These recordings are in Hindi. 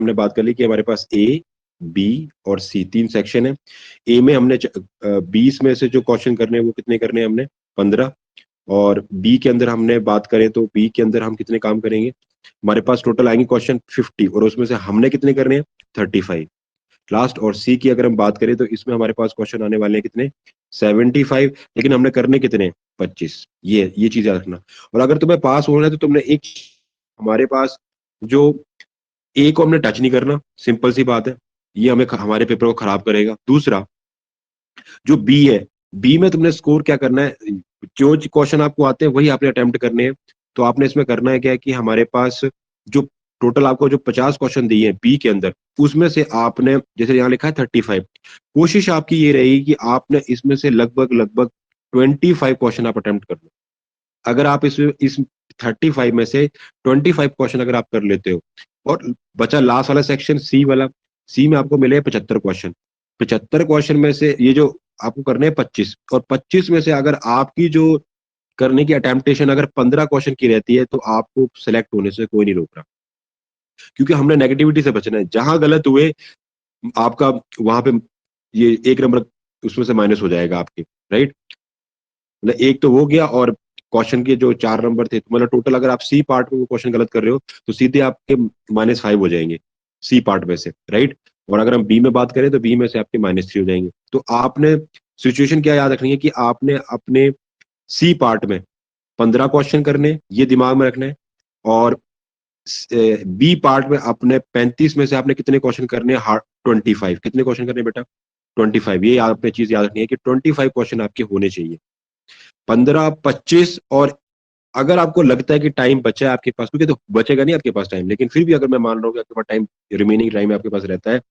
हमने बात कर ली कि हमारे पास ए, बी और सी 3 सेक्शन है। ए में हमने 20 में से जो क्वेश्चन करने हैं वो कितने करने हैं हमने, 15। और बी के अंदर हमने बात करें तो बी के अंदर हम कितने काम करेंगे, हमारे पास टोटल आएंगे क्वेश्चन 50 और उसमें से हमने कितने करने हैं, 35 लास्ट। और सी की अगर हम बात करें तो इसमें हमारे पास क्वेश्चन आने वाले हैं कितने, 75, लेकिन हमने करने कितने, 25। ये चीज याद रखना। और अगर तुम्हें पास होना है तो तुमने एक, हमारे पास जो ए को हमने टच नहीं करना, सिंपल सी बात है, ये हमें हमारे पेपर को खराब करेगा। दूसरा जो बी है, बी में तुमने स्कोर क्या करना है, जो क्वेश्चन आपको आते हैं वही आपने अटेम्प्ट करने हैं। तो आपने इसमें करना है क्या है कि हमारे पास जो टोटल आपको जो 50 क्वेश्चन दिए हैं बी के अंदर, उसमें से आपने जैसे यहाँ लिखा है 35, कोशिश आपकी ये रहेगी कि आपने इसमें से लगभग लगभग 25 क्वेश्चन आप अटेम्प्ट कर लो। अगर आप इस 35 में से 25 क्वेश्चन अगर आप कर लेते हो, और बचा लास्ट वाला सेक्शन सी वाला, सी में आपको मिले 75 क्वेश्चन। 75 क्वेश्चन में से ये जो आपको करने हैं 25, और 25 में से अगर आपकी जो करने की अटेम्प्टेशन अगर 15 क्वेश्चन की रहती है तो आपको सिलेक्ट होने से कोई नहीं रोक रहा, क्योंकि हमने नेगेटिविटी से बचना है। जहां गलत हुए आपका वहां पे ये एक नंबर उसमें से माइनस हो जाएगा आपके, राइट। मतलब एक तो हो गया, और क्वेश्चन के जो 4 नंबर थे, तो मतलब टोटल अगर आप सी पार्ट में क्वेश्चन गलत कर रहे हो तो सीधे आपके -5 हो जाएंगे सी पार्ट में से, राइट। और अगर हम बी में बात करें तो बी में से आपके -3 हो जाएंगे। तो आपने सिचुएशन क्या याद रखनी है कि आपने अपने सी पार्ट में 15 क्वेश्चन करने, ये दिमाग में रखना है। और बी पार्ट में अपने 35 में से आपने कितने क्वेश्चन करने हैं, 25। कितने क्वेश्चन करने हैं बेटा, 25। ये आपने चीज याद रखनी है कि 25 क्वेश्चन आपके होने चाहिए, 15, 25। और अगर आपको लगता है कि टाइम बचा है आपके पास, क्योंकि तो बचेगा नहीं आपके पास टाइम, लेकिन फिर भी अगर मैं मान रहा हूँ कि आपके पास टाइम, रिमेनिंग टाइम आपके पास रहता है,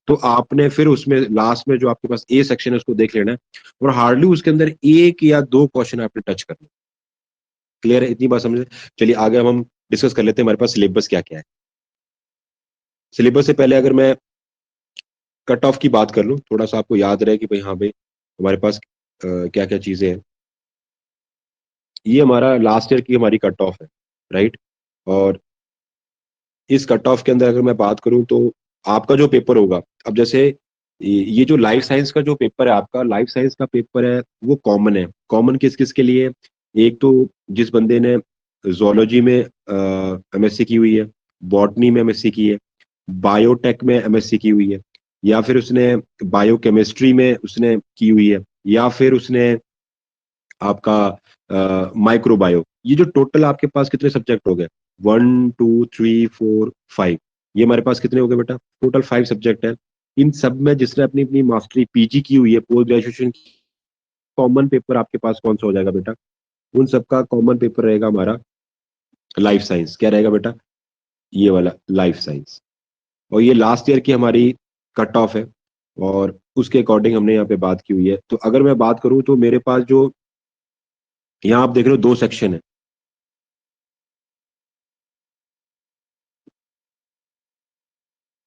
तो आपने फिर उसमें लास्ट में जो आपके पास ए सेक्शन है उसको देख लेना है, और हार्डली उसके अंदर 1 या 2 क्वेश्चन आपने टच करना। क्लियर है, इतनी बात समझे। चलिए आगे हम डिस्कस कर लेते हैं हमारे पास सिलेबस क्या क्या है। सिलेबस से पहले अगर मैं कट ऑफ की बात कर लूँ, थोड़ा सा आपको याद रहे कि भाई हाँ भाई हमारे पास क्या क्या चीजें हैं। ये हमारा लास्ट ईयर की हमारी कट ऑफ है, राइट। और इस कट ऑफ के अंदर अगर मैं बात करूं तो आपका जो पेपर होगा, अब जैसे ये जो लाइफ साइंस का जो पेपर है, आपका लाइफ साइंस का पेपर है वो कॉमन है। कॉमन किस किस के लिए, एक तो जिस बंदे ने जोलॉजी में एमएससी की हुई है, बॉटनी में एमएससी की है, बायोटेक में एमएससी की हुई है, या फिर उसने बायोकेमिस्ट्री में उसने की हुई है, या फिर उसने आपका माइक्रोबायो। ये जो टोटल आपके पास कितने सब्जेक्ट हो गए, 1 2 3 4 5, ये हमारे पास कितने हो गए बेटा, टोटल 5 सब्जेक्ट है। इन सब में जिसने अपनी अपनी मास्टरी पीजी की हुई है, पोस्ट ग्रेजुएशन, कॉमन पेपर आपके पास कौन सा हो जाएगा बेटा, उन सबका कॉमन पेपर रहेगा हमारा लाइफ साइंस। क्या रहेगा बेटा, ये वाला लाइफ साइंस। और ये लास्ट ईयर की हमारी कट ऑफ है, और उसके अकॉर्डिंग हमने यहाँ पे बात की हुई है। तो अगर मैं बात करूँ तो मेरे पास जो यहाँ आप देख रहे हो 2 सेक्शन है।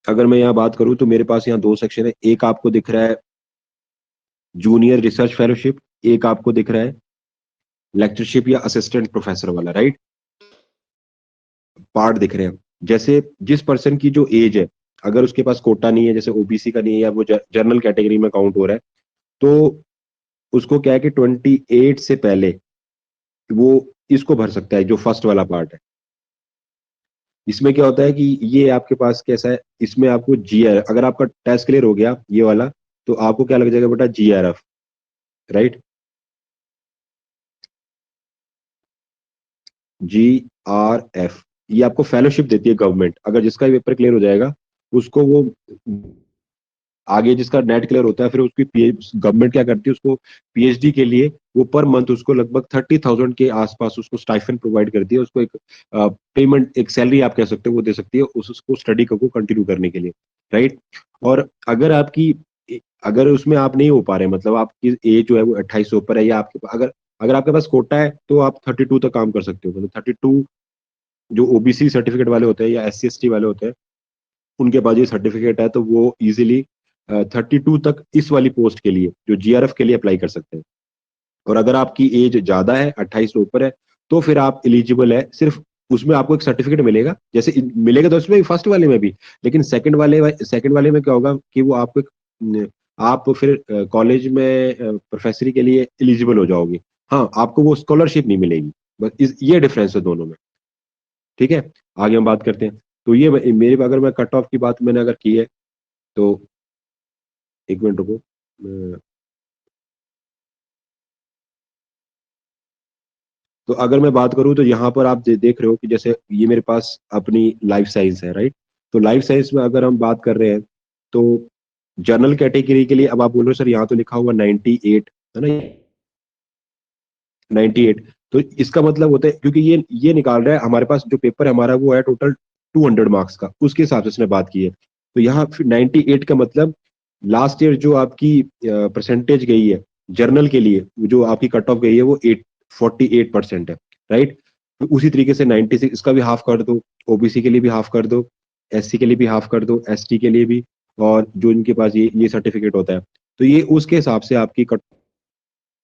अगर मैं यहाँ बात करूँ तो मेरे पास यहाँ 2 सेक्शन है। एक आपको दिख रहा है जूनियर रिसर्च फेलोशिप, एक आपको दिख रहा है लेक्चरशिप या असिस्टेंट प्रोफेसर वाला, राइट। पार्ट दिख रहे हैं। जैसे जिस पर्सन की जो एज है, अगर उसके पास कोटा नहीं है, जैसे ओबीसी का नहीं है, या वो जनरल कैटेगरी में काउंट हो रहा है, तो उसको क्या है कि 28 से पहले वो इसको भर सकता है, जो फर्स्ट वाला पार्ट है। इसमें क्या होता है कि ये आपके पास कैसा है, इसमें आपको जीआर, अगर आपका टेस्ट क्लियर हो गया ये वाला, तो आपको क्या लग जाएगा बेटा, जीआरएफ, राइट। जीआरएफ, ये आपको फेलोशिप देती है गवर्नमेंट। अगर जिसका पेपर क्लियर हो जाएगा उसको वो आगे, जिसका नेट क्लियर होता है, फिर उसकी गवर्नमेंट क्या करती है, उसको पीएचडी के लिए वो पर मंथ उसको लगभग 30,000 के आसपास उसको स्टाइफेंड प्रोवाइड करती है। उसको एक पेमेंट, एक सैलरी आप कह सकते हो, वो दे सकती है उसको स्टडी को कंटिन्यू करने के लिए, राइट। और अगर आपकी, अगर उसमें आप नहीं हो पा रहे, मतलब आपकी एज जो है वो 28 से ऊपर है, या आपके अगर अगर आपके पास कोटा है तो आप 32 तक काम कर सकते हो। मतलब 32 जो ओबीसी सर्टिफिकेट वाले होते हैं या एससी एसटी वाले होते हैं, उनके पास ये सर्टिफिकेट है, तो वो इजीली 32 तक इस वाली पोस्ट के लिए, जो जीआरएफ के लिए अप्लाई कर सकते हैं। और अगर आपकी एज ज्यादा है, 28 से ऊपर है, तो फिर आप एलिजिबल है सिर्फ उसमें आपको एक सर्टिफिकेट मिलेगा, जैसे मिलेगा तो उसमें फर्स्ट वाले में भी, लेकिन सेकंड वाले में क्या होगा कि वो आपको आप फिर कॉलेज में प्रोफेसरी के लिए एलिजिबल हो जाओगे। हाँ, आपको वो स्कॉलरशिप नहीं मिलेगी, बस ये डिफरेंस है दोनों में। ठीक है, आगे हम बात करते हैं। तो ये मेरे, अगर मैं कट ऑफ की बात मैंने अगर की है तो एक मिनट रुको। तो अगर मैं बात करूं तो यहाँ पर आप देख रहे हो कि जैसे ये मेरे पास अपनी लाइफ साइंस है, राइट। तो लाइफ साइंस में अगर हम बात कर रहे हैं तो जनरल कैटेगरी के लिए, अब आप बोल रहे हो सर यहाँ तो लिखा हुआ 98 है ना, 98। तो इसका मतलब होता है, क्योंकि ये निकाल रहा है हमारे पास जो पेपर है हमारा, वो है टोटल 200 मार्क्स का, उसके हिसाब से इसने बात की है। तो यहाँ 98 का मतलब लास्ट ईयर जो आपकी परसेंटेज गई है जर्नल के लिए, जो आपकी कट ऑफ गई है वो 48% है, राइट। तो उसी तरीके से 96 इसका भी हाफ कर दो, ओबीसी के लिए भी हाफ कर दो, एससी के लिए भी हाफ कर दो, एसटी के लिए भी, और जो इनके पास ये सर्टिफिकेट होता है, तो ये उसके हिसाब से आपकी कट।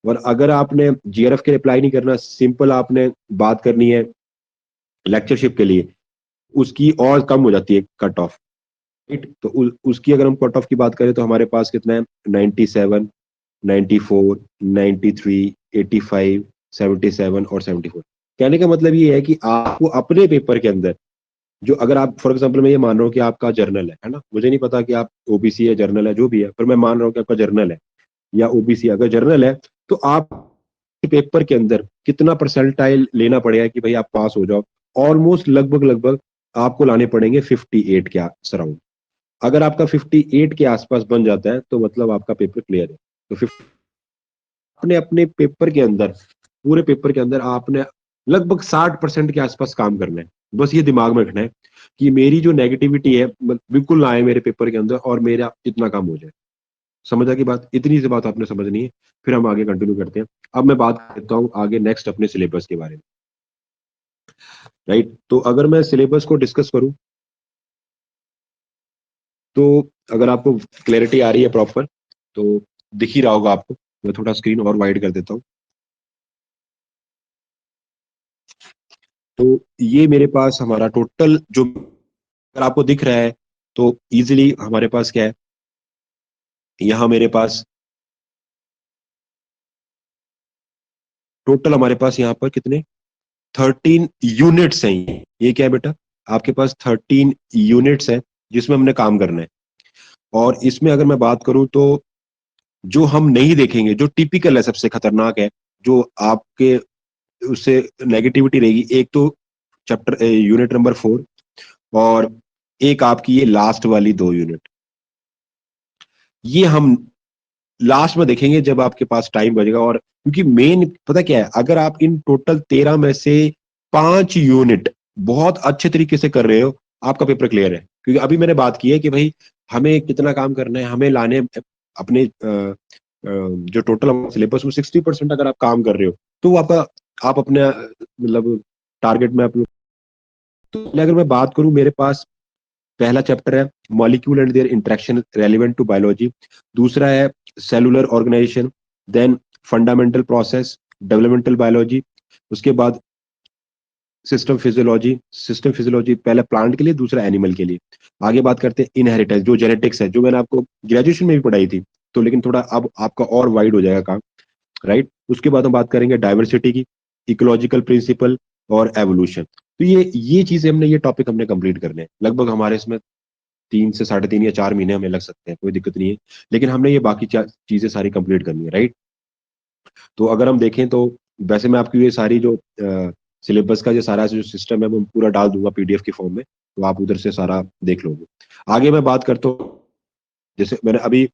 और अगर आपने जीआरएफ के लिए अप्लाई नहीं करना, सिंपल आपने बात करनी है लेक्चरशिप के लिए, उसकी और कम हो जाती है कट ऑफ, राइट। तो उसकी अगर हम कट ऑफ की बात करें तो हमारे पास कितना है, 97, 94, 93, 85, 77 और 74। कहने का मतलब ये है कि आपको अपने पेपर के अंदर, जो अगर आप फॉर एग्जाम्पल मैं ये मान रहा हूँ कि आपका जर्नल है ना, मुझे नहीं पता कि आप ओबीसी है जर्नल है जो भी है, पर मैं मान रहा हूँ कि आपका जर्नल है या ओबीसी, अगर जर्नल है तो आप पेपर के अंदर कितना परसेंटाइल लेना पड़ेगा कि भाई आप पास हो जाओ। ऑलमोस्ट लगभग लगभग आपको लाने पड़ेंगे 58 के सराउंड। अगर आपका 58 के आसपास बन जाता है तो मतलब आपका पेपर क्लियर है। तो 50 अपने अपने पेपर के अंदर, पूरे पेपर के अंदर आपने लगभग 60% के आसपास काम करना है। बस ये दिमाग में रखना है कि मेरी जो नेगेटिविटी है बिल्कुल ना आए मेरे पेपर के अंदर, और मेरा इतना काम हो जाए। समझ आ की बात, इतनी सी बात आपने समझनी है, फिर हम आगे कंटिन्यू करते हैं। अब मैं बात करता हूँ आगे नेक्स्ट अपने सिलेबस के बारे में, राइट। तो अगर मैं सिलेबस को डिस्कस करूं तो अगर आपको क्लैरिटी आ रही है प्रॉपर तो दिख ही रहा होगा आपको। मैं थोड़ा स्क्रीन और वाइड कर देता हूँ। तो ये मेरे पास हमारा टोटल जो, अगर आपको दिख रहा है तो इजीली हमारे पास क्या है, यहाँ मेरे पास टोटल हमारे पास यहाँ पर कितने 13 यूनिट्स हैं। ये क्या है बेटा, आपके पास 13 यूनिट्स हैं जिसमें हमने काम करना है। और इसमें अगर मैं बात करूं तो जो हम नहीं देखेंगे, जो टिपिकल है, सबसे खतरनाक है, जो आपके उससे नेगेटिविटी रहेगी, एक तो चैप्टर यूनिट नंबर 4, और एक आपकी ये लास्ट वाली 2 यूनिट, ये हम लास्ट में देखेंगे जब आपके पास टाइम बचेगा। और क्योंकि मेन पता क्या है, अगर आप इन टोटल 13 में से 5 यूनिट बहुत अच्छे तरीके से कर रहे हो, आपका पेपर क्लियर है। क्योंकि अभी मैंने बात की है कि भाई हमें कितना काम करना है, हमें लाने अपने जो टोटल सिलेबस में 60% अगर आप काम कर रहे हो तो वो आपका, आप अपने मतलब टारगेट में अपने। तो अगर मैं बात करूं, मेरे पास पहला चैप्टर है molecule and their interaction relevant to biology, दूसरा है cellular organisation, then fundamental process, developmental biology, उसके बाद सिस्टम फिजियोलॉजी पहले प्लांट के लिए, दूसरा एनिमल के लिए। आगे बात करते हैं इनहेरिटेंस, जो जेनेटिक्स है, जो मैंने आपको ग्रेजुएशन में भी पढ़ाई थी, तो लेकिन थोड़ा अब आपका और वाइड हो जाएगा काम, राइट। उसके बाद हम बात करेंगे डाइवर्सिटी की, इकोलॉजिकल प्रिंसिपल और एवोल्यूशन। तो ये चीजें हमने, ये टॉपिक हमने कंप्लीट करने हैं। लगभग हमारे इसमें 3 से 3.5 या 4 महीने हमें लग सकते हैं, कोई दिक्कत नहीं है, लेकिन हमने ये बाकी चीजें सारी कंप्लीट करनी है, राइट। तो अगर हम देखें तो वैसे मैं आपकी ये सारी जो सिलेबस का जो सारा जो सिस्टम है वो पूरा डाल दूंगा पीडीएफ के फॉर्म में, तो आप उधर से सारा देख लोगे। आगे मैं बात करता हूँ, जैसे मैंने अभी,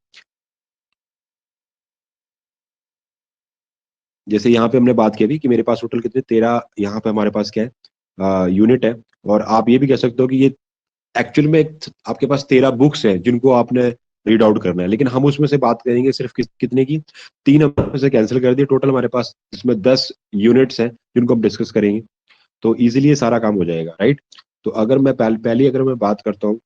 जैसे यहाँ पे हमने बात की अभी कि मेरे पास टोटल कितने 13 यहाँ पे हमारे पास क्या है यूनिट है। और आप ये भी कह सकते हो कि ये एक्चुअल में आपके पास 13 बुक्स हैं जिनको आपने रीड आउट करना है, लेकिन हम उसमें से बात करेंगे सिर्फ कितने की, 3 हमने से कैंसिल कर दिए। टोटल हमारे पास इसमें 10 यूनिट्स हैं जिनको हम डिस्कस करेंगे, तो इजीली ये सारा काम हो जाएगा, राइट। तो अगर मैं पहले अगर मैं बात करता हूँ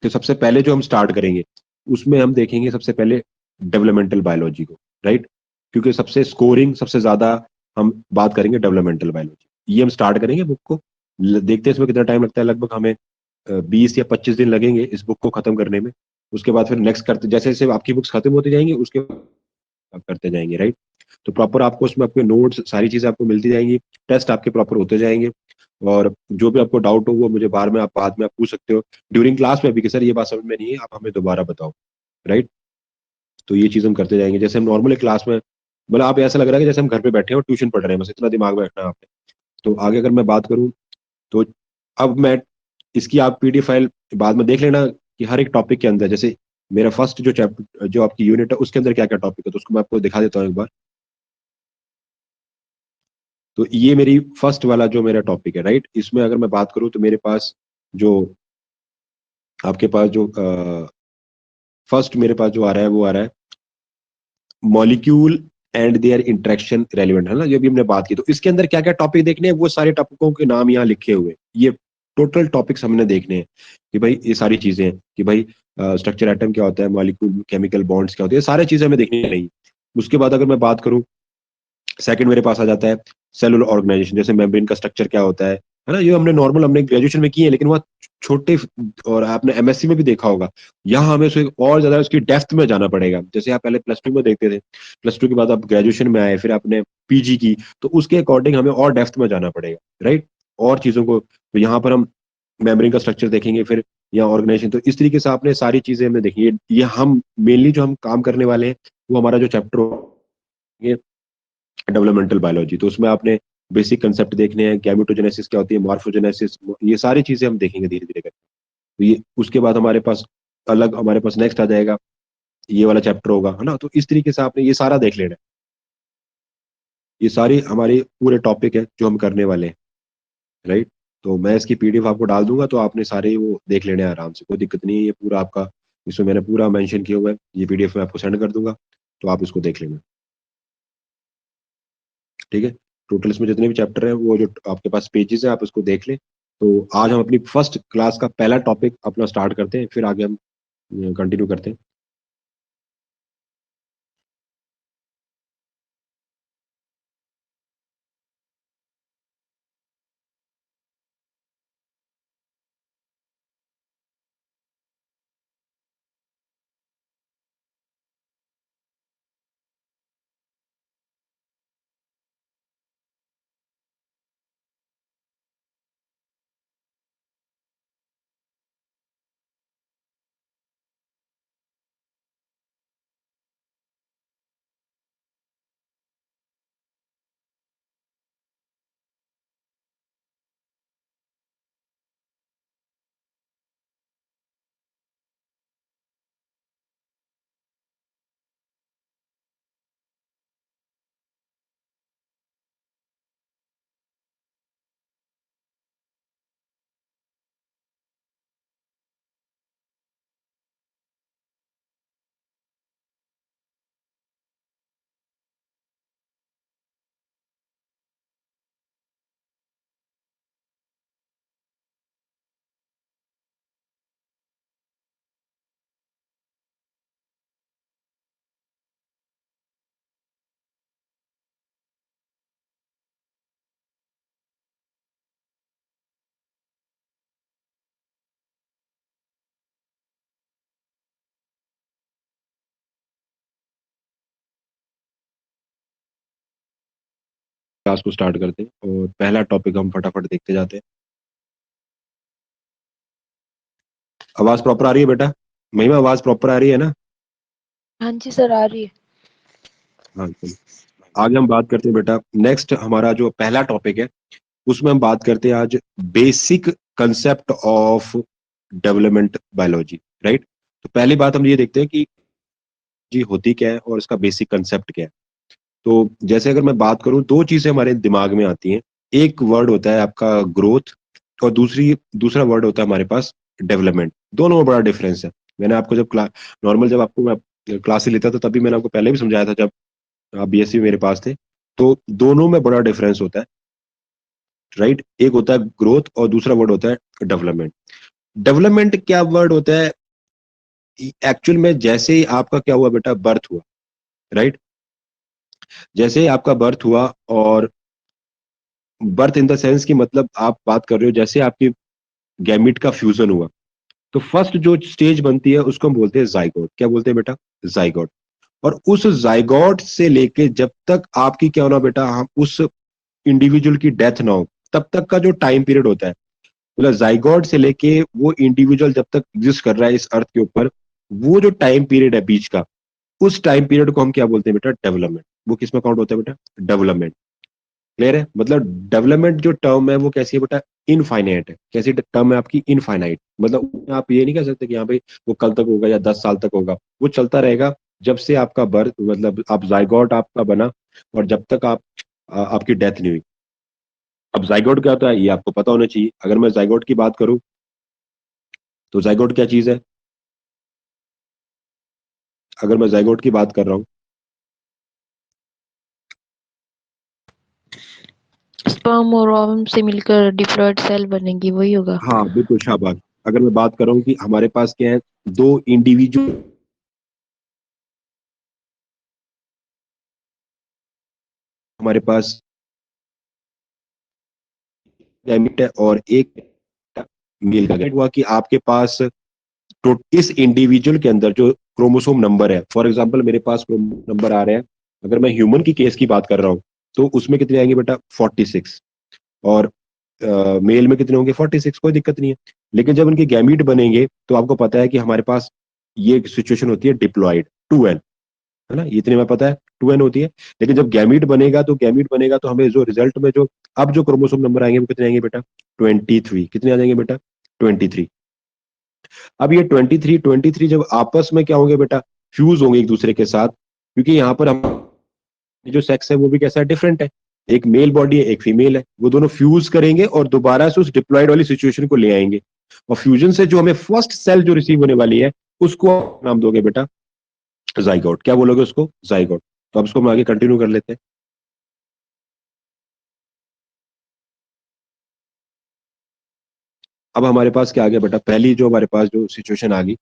तो सबसे पहले जो हम स्टार्ट करेंगे उसमें हम देखेंगे सबसे पहले डेवलपमेंटल बायोलॉजी को, राइट। क्योंकि सबसे स्कोरिंग सबसे ज्यादा हम बात करेंगे डेवलपमेंटल बायोलॉजी, ये हम स्टार्ट करेंगे बुक को। देखते हैं इसमें कितना टाइम लगता है। लगभग हमें 20 या 25 दिन लगेंगे इस बुक को खत्म करने में। उसके बाद फिर नेक्स्ट करते, जैसे जैसे आपकी बुक्स खत्म होती जाएंगी उसके बाद आप करते जाएंगे, राइट। तो प्रॉपर आपको उसमें आपके नोट्स सारी चीजें आपको मिलती जाएंगी, टेस्ट आपके प्रॉपर होते जाएंगे। और जो भी आपको डाउट हो वो मुझे बाद में आप पूछ सकते हो ड्यूरिंग क्लास में भी, कि सर ये बात समझ में नहीं है, आप हमें दोबारा बताओ, राइट। तो ये चीज हम करते जाएंगे जैसे हम नॉर्मली क्लास में, मतलब आप ऐसा लग रहा है कि जैसे हम घर पे बैठे हैं और ट्यूशन पढ़ रहे हैं, बस इतना दिमाग में रखना है आपने। तो आगे अगर मैं बात करूँ तो अब मैं इसकी आप पीडीएफ फाइल बाद में देख लेना कि हर एक टॉपिक के अंदर, जैसे मेरा फर्स्ट जो चैप्टर जो आपकी यूनिट है उसके अंदर क्या क्या टॉपिक है, तो उसको मैं आपको दिखा देता हूँ एक बार। तो ये मेरी फर्स्ट वाला जो मेरा टॉपिक है, राइट। इसमें अगर मैं बात करूँ तो मेरे पास जो आपके पास जो फर्स्ट मेरे पास जो आ रहा है वो आ रहा है molecule and their interaction relevant, है ना, जो भी हमने बात की। तो इसके अंदर क्या क्या टॉपिक देखने हैं वो सारे टॉपिकों के नाम यहाँ लिखे हुए हैं। ये टोटल टॉपिक्स हमने देखने हैं कि भाई ये सारी चीजें हैं कि भाई स्ट्रक्चर एटम क्या होता है, मॉलिक्यूल केमिकल बॉन्ड्स क्या होते हैं, ये सारी चीजें हमें देखनी नहीं। उसके बाद अगर मैं बात करूं, सेकंड मेरे पास आ जाता है सेलुलर ऑर्गेनाइजेशन, जैसे मेम्ब्रेन का स्ट्रक्चर क्या होता है ना। ये हमने नॉर्मल हमने ग्रेजुएशन में किए हैं, लेकिन वह छोटे, और आपने एमएससी में भी देखा होगा। यहाँ हमें उसे और ज्यादा उसकी डेप्थ में जाना पड़ेगा। जैसे आप पहले प्लस टू में देखते थे, प्लस टू के बाद आप ग्रेजुएशन में आए, फिर आपने पीजी की, तो उसके अकॉर्डिंग हमें और डेप्थ में जाना पड़ेगा, राइट। और चीजों को, तो यहाँ पर हम मेम्ब्रेन का स्ट्रक्चर देखेंगे, फिर या ऑर्गेनाइजेशन। तो इस तरीके से आपने सारी चीजें हमने देखी। ये हम मेनली जो हम काम करने वाले हैं वो हमारा जो चैप्टर डेवलपमेंटल बायोलॉजी, तो उसमें आपने बेसिक कंसेप्ट देखने हैं, गैमेटोजेनेसिस क्या होती है, मॉर्फोजेनेसिस, ये सारी चीजें हम देखेंगे धीरे धीरे करके। तो ये उसके बाद हमारे पास नेक्स्ट आ जाएगा, ये वाला चैप्टर होगा, है ना। तो इस तरीके से आपने ये सारा देख लेना है। ये सारी हमारे पूरे टॉपिक है जो हम करने वाले हैं, राइट। तो मैं इसकी पीडीएफ आपको डाल दूंगा, तो आपने सारे वो देख लेने हैं आराम से, कोई दिक्कत नहीं है। ये पूरा आपका, इसमें मैंने पूरा मेंशन किया हुआ है, ये पीडीएफ मैं आपको सेंड कर दूंगा, तो आप इसको देख लेना, ठीक है। टोटल इसमें जितने भी चैप्टर हैं वो जो आपके पास पेजेस है आप उसको देख लें। तो आज हम अपनी फर्स्ट क्लास का पहला टॉपिक अपना स्टार्ट करते हैं, फिर आगे हम कंटिन्यू करते हैं। क्लास को स्टार्ट करते हैं और पहला टॉपिक हम फटाफट देखते जाते हैं। आवाज प्रॉपर आ रही है बेटा? महिमा आवाज प्रॉपर आ रही है ना? हाँ जी सर, आ रही है। हाँ चलो, आगे हम बात करते हैं बेटा। नेक्स्ट हमारा जो पहला टॉपिक है उसमें हम बात करते हैं आज basic concept of development biology, right. तो पहली बात हम ये देखते हैं कि जी होती क्या है और इसका बेसिक कंसेप्ट क्या है। तो जैसे अगर मैं बात करूं, दो चीजें हमारे दिमाग में आती हैं। एक वर्ड होता है आपका ग्रोथ, और दूसरा वर्ड होता है हमारे पास डेवलपमेंट। दोनों में बड़ा डिफरेंस है। मैंने आपको जब नॉर्मल जब आपको मैं क्लासेस लेता था तभी मैंने आपको पहले भी समझाया था, जब आप बीएससी मेरे पास थे। तो दोनों में बड़ा डिफरेंस होता है, राइट। एक होता है ग्रोथ और दूसरा वर्ड होता है डेवलपमेंट। डेवलपमेंट क्या वर्ड होता है एक्चुअल में? जैसे ही आपका क्या हुआ बेटा, बर्थ हुआ, राइट। जैसे ही आपका बर्थ हुआ और बर्थ इन द सेंस कि मतलब आप बात कर रहे हो जैसे आपकी गैमिट का फ्यूजन हुआ, तो फर्स्ट जो स्टेज बनती है उसको हम बोलते हैं जाइगोट। क्या बोलते हैं बेटा? जाइगोट। और उस जाइगोट से लेके जब तक आपकी क्या होना बेटा, हम उस इंडिविजुअल की डेथ ना हो, तब तक का जो टाइम पीरियड होता है, मतलब जाइगोट से लेके वो इंडिविजुअल जब तक एग्जिस्ट कर रहा है इस अर्थ के ऊपर, वो जो टाइम पीरियड है बीच का, उस टाइम पीरियड को हम क्या बोलते हैं बेटा? डेवलपमेंट। वो किसमें काउंट होता है बेटा? डेवलपमेंट। क्लियर है? मतलब डेवलपमेंट जो टर्म है वो कैसी है बेटा? इनफाइनाइट है। कैसी टर्म है आपकी? इनफाइनाइट। मतलब आप ये नहीं कह सकते कि हाँ भाई वो कल तक होगा या 10 साल तक होगा, वो चलता रहेगा। जब से आपका बर्थ, मतलब आप जाइगोट आपका बना, और जब तक आपकी डेथ नहीं हुई। अब जाइगोट क्या होता है ये आपको पता होना चाहिए। अगर मैं जाइगोट की बात करूं, तो जाइगोट क्या चीज है? अगर मैं जाइगोट की बात कर रहा हूँ, स्पर्म और ओवम से मिलकर डिप्लॉयड सेल बनेगी, वही होगा। हाँ बिल्कुल शाबाश। अगर मैं बात कर रहा हूँ कि हमारे पास क्या है, दो इंडिविजुअल हमारे पास गैमेट है और एक मेल का गैमेट, हुआ कि आपके पास तो इस इंडिविजुअल के अंदर जो क्रोमोसोम नंबर है, फॉर एग्जांपल मेरे पास क्रोमोसोम नंबर आ रहे हैं, अगर मैं ह्यूमन की केस की बात कर रहा हूँ, तो उसमें कितने आएंगे बेटा? 46। और मेल में कितने होंगे? 46। कोई दिक्कत नहीं है। लेकिन जब उनके गैमीट बनेंगे तो आपको पता है कि हमारे पास ये सिचुएशन होती है डिप्लॉयड, 2n, है ना? ये इतने में पता है 2n होती है। लेकिन जब गैमीट बनेगा तो हमें जो रिजल्ट में जो अब जो क्रोमोसोम नंबर आएंगे वो कितने आएंगे बेटा? 23। कितने आ जाएंगे बेटा? 23। अब ये 23 जब आपस में क्या होंगे बेटा? फ्यूज होंगे एक दूसरे के साथ, क्योंकि यहाँ पर हम जो सेक्स है वो भी कैसा है? डिफरेंट है। एक मेल बॉडी है, एक फीमेल है, वो दोनों फ्यूज करेंगे और दोबारा से उस डिप्लॉयड वाली सिचुएशन को ले आएंगे। और फ्यूजन से जो हमें फर्स्ट सेल जो रिसीव होने वाली है, उसको आप नाम दोगे बेटा जाइगोट। क्या बोलोगे उसको? जाइगोट। तो अब इसको हम आगे कंटिन्यू कर लेते हैं। अब हमारे पास क्या आ गया बेटा? पहली जो हमारे पास जो सिचुएशन आ गई,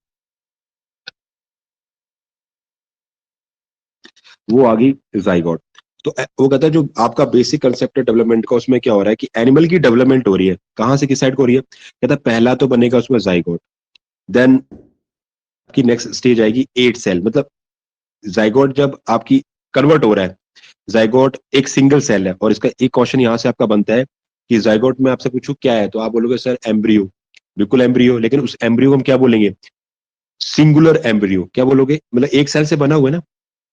वो आ गई जाइगोट। तो वो कहता है जो आपका बेसिक कंसेप्ट है डेवलपमेंट का, उसमें क्या हो रहा है कि एनिमल की डेवलपमेंट हो रही है। कहाँ से, किस साइड को हो रही है? कहता है पहला तो बनेगा उसमें जाइगोट, देन की नेक्स्ट स्टेज आएगी 8 सेल। मतलब जाइगोट जब आपकी कन्वर्ट हो रहा है, जाइगोट एक सिंगल सेल है। और इसका एक क्वेश्चन यहाँ से आपका बनता है कि जाइगोट में आपसे पूछूं क्या है, तो आप बोलोगे सर एम्ब्रियो। बिल्कुल एम्ब्रियो, लेकिन उस एम्ब्रियो को हम क्या बोलेंगे? Singular embryo. क्या बोलोगे? मतलब एक सेल से बना हुआ है ना।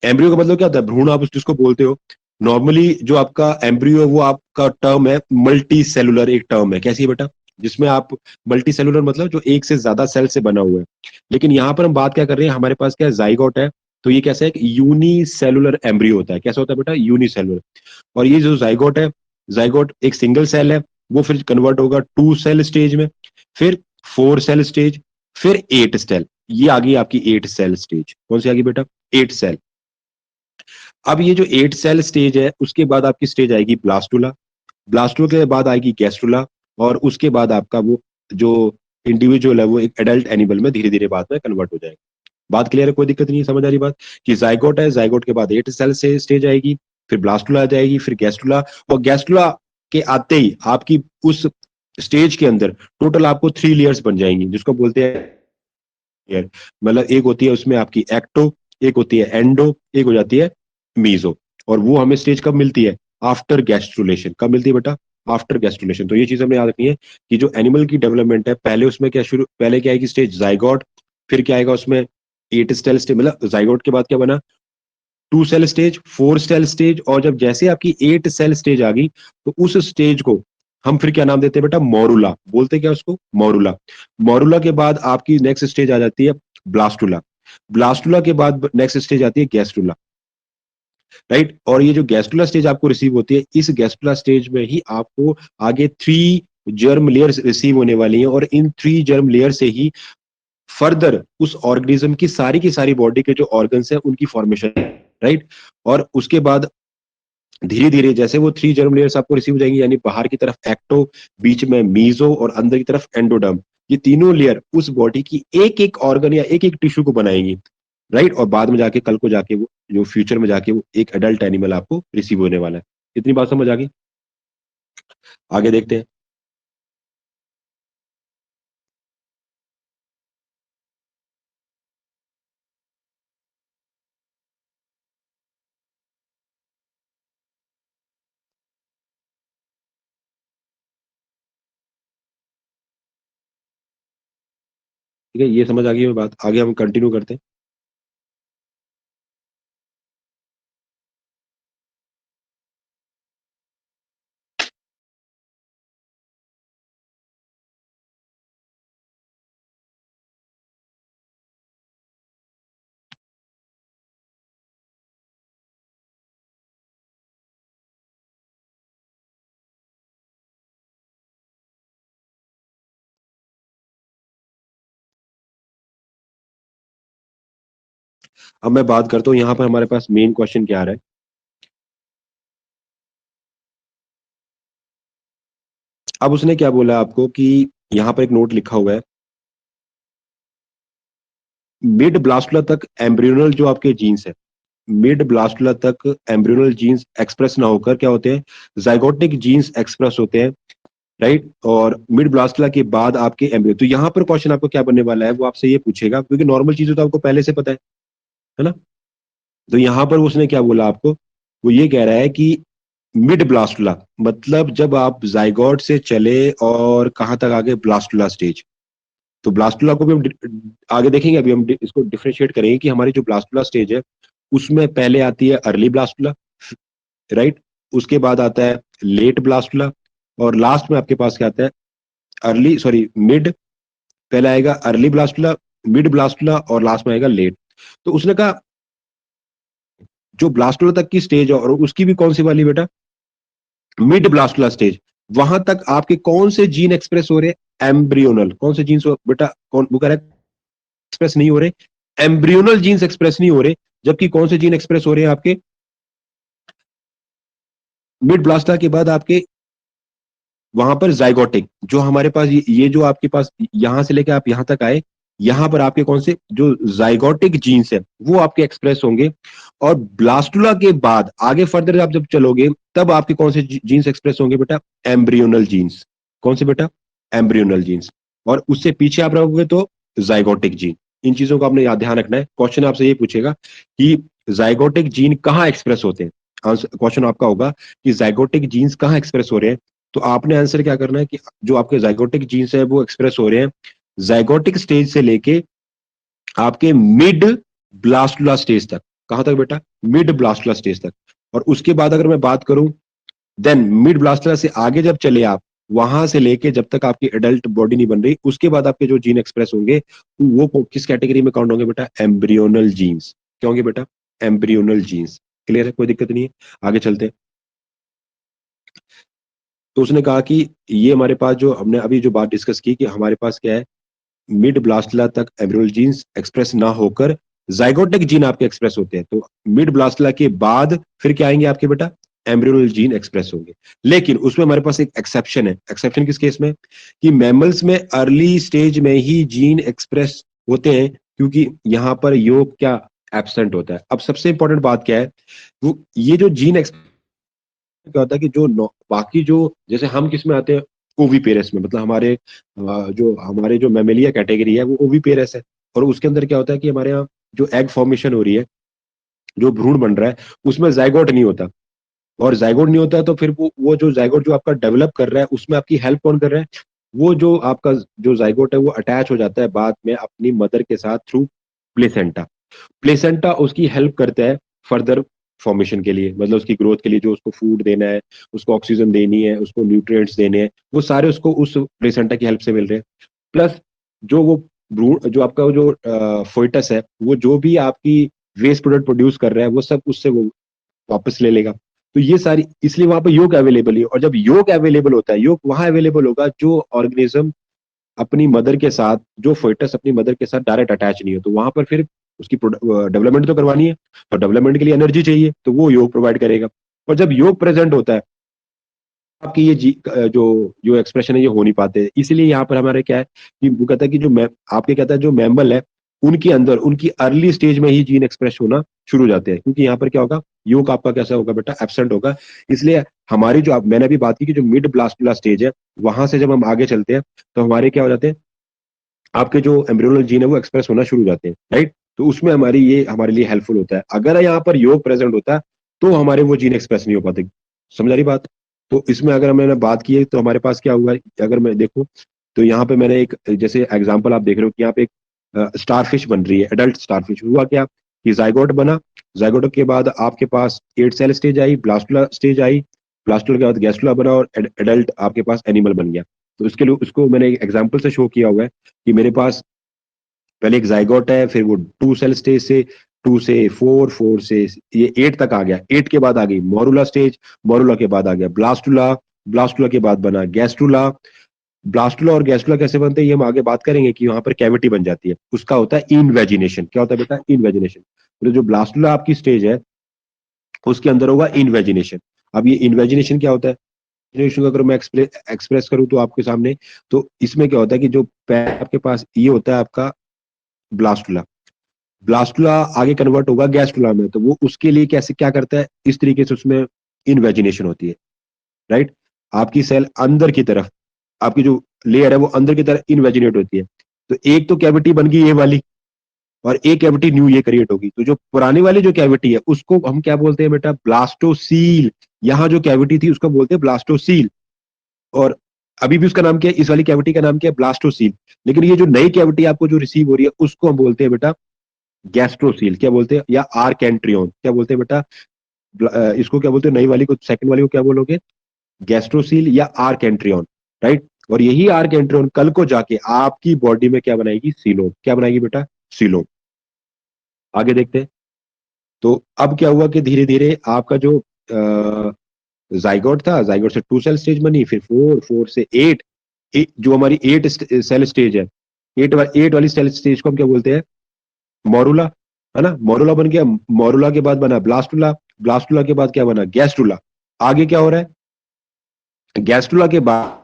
एम्ब्रियो का मतलब क्या होता है? भ्रूण आप जिसको बोलते हो। नॉर्मली जो आपका एम्ब्रियो है वो आपका टर्म है मल्टी सेलुलर, एक टर्म है। कैसी है बेटा? जिसमें आप मल्टी सेलुलर मतलब जो एक से ज्यादा सेल से बना हुआ है। लेकिन यहाँ पर हम बात क्या कर रहे हैं, हमारे पास क्या है? जाइगोट है। तो ये कैसा है? यूनिसेलुलर एम्ब्रियो होता है। कैसा होता है बेटा? यूनिसेलुलर। और ये जो जाइगोट है, जाइगोट एक सिंगल सेल है, वो फिर कन्वर्ट होगा 2 सेल स्टेज में, फिर 4 सेल स्टेज, फिर 8 सेल। ये आ गई आपकी 8 सेल स्टेज। कौन सी आ गई बेटा? 8 सेल। अब ये जो 8 सेल स्टेज है, उसके बाद आपकी स्टेज आएगी ब्लास्टुला। ब्लास्टुला के बाद आएगी गैस्ट्रुला। और उसके बाद आपका वो जो इंडिविजुअल है वो एक एडल्ट एनिमल में धीरे धीरे बाद में कन्वर्ट हो जाएगा। बात क्लियर है? कोई दिक्कत नहीं है? समझ आ रही बात? कि जाइगोट है, जाइगोट के बाद 8 सेल से स्टेज आएगी, फिर ब्लास्टुला आ जाएगी, फिर गैस्ट्रुला। और गैस्ट्रुला के आते ही आपकी उस स्टेज के अंदर टोटल आपको 3 लेयर्स बन जाएंगी, जिसको बोलते हैं लेयर। मतलब एक होती है उसमें आपकी एक्टो, एक होती है एंडो, एक हो जाती है मीजो। और वो हमें स्टेज कब मिलती है? After gastrulation. कब मिलती है बेटा? After gastrulation. तो ये चीज हमें याद रखनी है कि जो एनिमल की डेवलपमेंट है, पहले उसमें क्या शुरू, पहले क्या आएगी स्टेज? जाइगोट। फिर क्या आएगा उसमें? 8 सेल स्टेज। मतलब जाइगोट के बाद क्या बना? 2 सेल स्टेज, 4 सेल स्टेज। और जब जैसे आपकी 8 सेल स्टेज आ गई, तो उस स्टेज को हम फिर क्या नाम देते हैं बेटा? मोरुला। बोलते क्या उसको? मोरुला। मोरुला के बाद आपकी नेक्स्ट स्टेज आ जाती है ब्लास्टुला। ब्लास्टुला के बाद नेक्स्ट स्टेज आती है गैस्ट्रुला। राइट। और ये जो गैस्ट्रुला स्टेज आपको रिसीव होती है, इस गैस्ट्रुला स्टेज में ही आपको आगे 3 जर्म लेयर्स रिसीव होने वाली हैं। और इन 3 जर्म लेयर से ही फर्दर उस ऑर्गेनिज्म की सारी बॉडी के जो ऑर्गन्स है उनकी फॉर्मेशन। राइट। और उसके बाद धीरे धीरे जैसे वो 3 जर्म लेयर्स आपको रिसीव हो जाएंगी, यानी बाहर की तरफ एक्टो, बीच में मीजो और अंदर की तरफ एंडोडर्म, ये तीनों लेयर उस बॉडी की एक एक ऑर्गन या एक एक टिश्यू को बनाएंगी। राइट। और बाद में जाके कल को जाके वो जो फ्यूचर में जाके वो एक एडल्ट एनिमल आपको रिसीव होने वाला है। इतनी बात समझ आ गई? आगे देखते हैं। ठीक है, ये समझ आ गई है बात, आगे हम कंटिन्यू करते हैं। अब मैं बात करता हूँ यहाँ पर हमारे पास मेन क्वेश्चन क्या आ रहा है। अब उसने क्या बोला आपको कि यहाँ पर एक नोट लिखा हुआ है, मिड ब्लास्टुला तक एम्ब्रियोनल जो आपके जीन्स है, मिड ब्लास्टुला तक एम्ब्रियोनल जीन्स एक्सप्रेस ना होकर क्या होते हैं, जाइगोटिक जीन्स एक्सप्रेस होते हैं, राइट। और मिड ब्लास्टुला के बाद आपके एम्ब्रियो, तो यहाँ पर क्वेश्चन आपको क्या बनने वाला है, वो आपसे ये पूछेगा, क्योंकि नॉर्मल चीजें तो आपको पहले से पता है ना। तो यहाँ पर उसने क्या बोला आपको, वो ये कह रहा है कि मिड ब्लास्टुला मतलब जब आप जाइगोट से चले और कहाँ तक आगे, ब्लास्टुला स्टेज। तो ब्लास्टुला को भी हम आगे देखेंगे, अभी हम इसको डिफरेंशिएट करेंगे कि हमारी जो ब्लास्टुला स्टेज है उसमें पहले आती है अर्ली ब्लास्टुला, राइट। उसके बाद आता है लेट ब्लास्टुला, और लास्ट में आपके पास क्या आता है, अर्ली सॉरी मिड, पहले आएगा अर्ली ब्लास्टुला, मिड ब्लास्टुला और लास्ट में आएगा लेट। तो उसने कहा जो ब्लास्टुला तक की स्टेज है और उसकी भी कौन सी वाली बेटा, मिड ब्लास्टुला स्टेज, वहां तक आपके कौन से जीन एक्सप्रेस हो रहे हैं, एम्ब्रियोनल, कौन से जीन्स बेटा, कौन वो कह रहा है एक्सप्रेस नहीं हो रहे, एम्ब्रियोनल जीन्स एक्सप्रेस नहीं हो रहे, जबकि कौन से जीन एक्सप्रेस हो रहे हैं आपके मिड ब्लास्टुला के बाद आपके वहां पर जाइगोटिक, जो हमारे पास ये जो आपके पास यहां से लेकर आप यहां तक आए, यहां पर आपके कौन से जो जाइगोटिक जीन्स है वो आपके एक्सप्रेस होंगे। और ब्लास्टुला के बाद आगे फर्दर आप जब चलोगे तब आपके कौन से जीन्स एक्सप्रेस होंगे बेटा, एम्ब्रियोनल जीन्स। कौन से बेटा, एम्ब्रियोनल जीन्स। और उससे पीछे आप रहोगे तो जाइगोटिक जीन। इन चीजों को आपने याद ध्यान रखना है। क्वेश्चन आपसे ये पूछेगा कि जाइगोटिक जीन कहाँ एक्सप्रेस होते हैं, आंसर क्वेश्चन आपका होगा कि जाइगोटिक जीन्स कहाँ एक्सप्रेस हो रहे हैं। तो आपने आंसर क्या करना है कि जो आपके जाइगोटिक जीन्स है वो एक्सप्रेस हो रहे हैं जाइगोटिक स्टेज से लेके आपके मिड ब्लास्टुला स्टेज तक। कहां तक बेटा, मिड ब्लास्टुला स्टेज तक। और उसके बाद अगर मैं बात करूं, देन मिड ब्लास्टुला से आगे जब चले आप, वहां से लेके जब तक आपकी एडल्ट बॉडी नहीं बन रही, उसके बाद आपके जो जीन एक्सप्रेस होंगे वो किस कैटेगरी में काउंट होंगे बेटा, एम्ब्रियोनल जीन्स। क्या होंगे बेटा, एम्ब्रियोनल जीन्स। क्लियर है, कोई दिक्कत नहीं है, आगे चलते हैं। तो उसने कहा कि ये हमारे पास जो हमने अभी जो बात डिस्कस की कि हमारे पास क्या है, मिड ब्लास्टुला तक एम्ब्रियोनल जीन्स एक्सप्रेस ना होकर जाइगोटिक जीन आपके एक्सप्रेस होते हैं। तो मिड ब्लास्टुला के बाद फिर क्या आएंगे आपके बेटा, एम्ब्रियोनल जीन एक्सप्रेस होंगे। लेकिन उसमें हमारे पास एक एक्सेप्शन है। एक्सेप्शन किस केस में, कि मैमल्स में अर्ली स्टेज में ही जीन एक्सप्रेस होते हैं, क्योंकि यहां पर योग क्या एब्सेंट होता है। अब सबसे इंपॉर्टेंट बात क्या है, वो ये जो जीन क्या होता है कि जो बाकी जो, जैसे हम किस में आते हैं, ओवीपेरस में, मतलब हमारे जो मैमेलिया कैटेगरी है वो ओवीपेरस है। और उसके अंदर क्या होता है कि हमारे यहाँ जो एग फॉर्मेशन हो रही है, जो भ्रूण बन रहा है, उसमें जाइगोट नहीं होता। और जाइगोट नहीं होता तो फिर वो जो जाइगोट जो आपका डेवलप कर रहा है उसमें आपकी हेल्प कौन कर रहा है, वो जो आपका जो जाइगोट है वो अटैच हो जाता है बाद में अपनी मदर के साथ थ्रू प्लेसेंटा। प्लेसेंटा उसकी हेल्प करता है फर्दर फॉर्मेशन के लिए, मतलब उसकी ग्रोथ के लिए, जो उसको फूड देना है, उसको ऑक्सीजन देनी है, उसको न्यूट्रिएंट्स देने हैं, वो सारे उसको उस प्लेसेंटा की हेल्प से मिल रहे हैं। प्लस जो वो भ्रूण, जो आपका वो जो फोइटस है, वो जो भी आपकी वेस्ट प्रोडक्ट प्रोड्यूस कर रहा है वो सब उससे वो वापस ले लेगा। तो ये सारी, इसलिए वहां पर योग अवेलेबल है। और जब योग अवेलेबल होता है, योग वहां अवेलेबल होगा जो ऑर्गेनिज्म अपनी मदर के साथ, जो फोइटस अपनी मदर के साथ डायरेक्ट अटैच नहीं हो, तो वहां पर फिर उसकी डेवलपमेंट तो करवानी है, और डेवलपमेंट के लिए एनर्जी चाहिए, तो वो योग प्रोवाइड करेगा। और जब योग प्रेजेंट होता है, आपकी ये जो जो एक्सप्रेशन है ये हो नहीं पाते। इसीलिए यहाँ पर हमारे क्या है कि वो कहता है कि जो आपके कहता है जो मैमल है, उनके अंदर उनकी अर्ली स्टेज में ही जीन एक्सप्रेस होना शुरू हो जाते हैं, क्योंकि यहाँ पर क्या होगा, योग आपका कैसा होगा बेटा, एब्सेंट होगा। इसलिए हमारी जो मैंने अभी बात की कि जो मिड ब्लास्टुला स्टेज है, वहां से जब हम आगे चलते हैं तो हमारे क्या हो जाते हैं, आपके जो एम्ब्रियोनल जीन है वो एक्सप्रेस होना शुरू हो जाते हैं, राइट। तो उसमें ये हमारे लिए हेल्पफुल होता है। अगर यहाँ पर योग प्रेजेंट होता है तो हमारे वो जीन एक्सप्रेस नहीं हो पाते। समझ आ रही बात। तो इसमें अगर मैंने बात की है तो हमारे पास क्या हुआ है, अगर मैं देखूं तो यहाँ पे मैंने एक जैसे एग्जाम्पल आप देख रहे हो कि यहाँ पे एक स्टारफिश बन रही है, एडल्ट स्टारफिश। हुआ क्या कि जाइगोट बना, जाइगोट के बाद आपके पास 8 सेल स्टेज आई, ब्लास्टुला स्टेज आई, ब्लास्टुला के बाद गैस्ट्रुला बना और एडल्ट आपके पास एनिमल बन गया। तो इसके लिए उसको मैंने एक एग्जाम्पल से शो किया हुआ है कि मेरे पास पहले एक जाइगोट है, फिर वो 2 सेल स्टेज से 2 से 4, 4 से ये 8 तक आ गया। 8 के बाद आ गई मोरुला स्टेज, मोरुला के बाद आ गया ब्लास्टुला, ब्लास्टुला के बाद बना गैस्ट्रुला। ब्लास्टुला और गैस्ट्रुला कैसे बनते हैं ये हम आगे बात करेंगे कि वहां पर कैविटी बन जाती है, उसका होता है इनवेजिनेशन। क्या होता है बेटा, इनवेजिनेशन। तो जो ब्लास्टुला आपकी स्टेज है उसके अंदर होगा इनवेजिनेशन। अब ये इनवेजिनेशन क्या होता है, इनवेजिनेशन अगर मैं एक्सप्रेस करूं तो आपके सामने, तो इसमें क्या होता है कि जो पैर आपके पास ये होता है आपका ब्लास्टुला, ब्लास्टुला आगे कन्वर्ट होगा गैस्ट्रुला में, तो वो उसके लिए कैसे क्या करता है, इस तरीके से उसमें इनवेजिनेशन होती है, राइट। आपकी सेल अंदर की तरफ, आपकी जो लेयर है वो अंदर की तरफ इनवेजिनेट होती है। तो एक तो कैविटी बन गई ये वाली, और एक कैविटी न्यू ये क्रिएट होगी। तो जो पुरानी वाली जो कैविटी है उसको हम क्या बोलते हैं बेटा, ब्लास्टोसील। यहाँ जो कैविटी थी उसको बोलते हैं ब्लास्टोसील, और अभी भी उसका नाम क्या है, इस वाली कैविटी का नाम क्या है, ब्लास्टोसील। लेकिन ये जो नई कैविटी आपको जो रिसीव हो रही है उसको हम बोलते हैं बेटा गैस्ट्रोसील। क्या बोलते हैं, या आर्केंट्रियन। क्या बोलते हैं बेटा, इसको क्या बोलते हैं, नई वाली को, सेकंड वाली को क्या बोलोगे, गैस्ट्रोसील या आर्केंट्रियन, राइट। और यही आर्केंट्रियन कल को जाके आपकी बॉडी में क्या बनाएगी, सीलोम। क्या बनाएगी बेटा, सीलोम। आगे देखते हैं। तो अब क्या हुआ कि धीरे धीरे आपका जो जाइगोट था, जाइगोट से 2 सेल स्टेज बनी, फिर 4, 4 से 8, जो हमारी 8 सेल स्टेज है, 8 वाली सेल स्टेज को हम क्या बोलते हैं, मोरुला, है ना। मोरुला बन गया, मोरुला के बाद बना ब्लास्टुला, ब्लास्टुला के बाद क्या बना, गैस्ट्रुला। आगे क्या हो रहा है, गैस्ट्रुला के बाद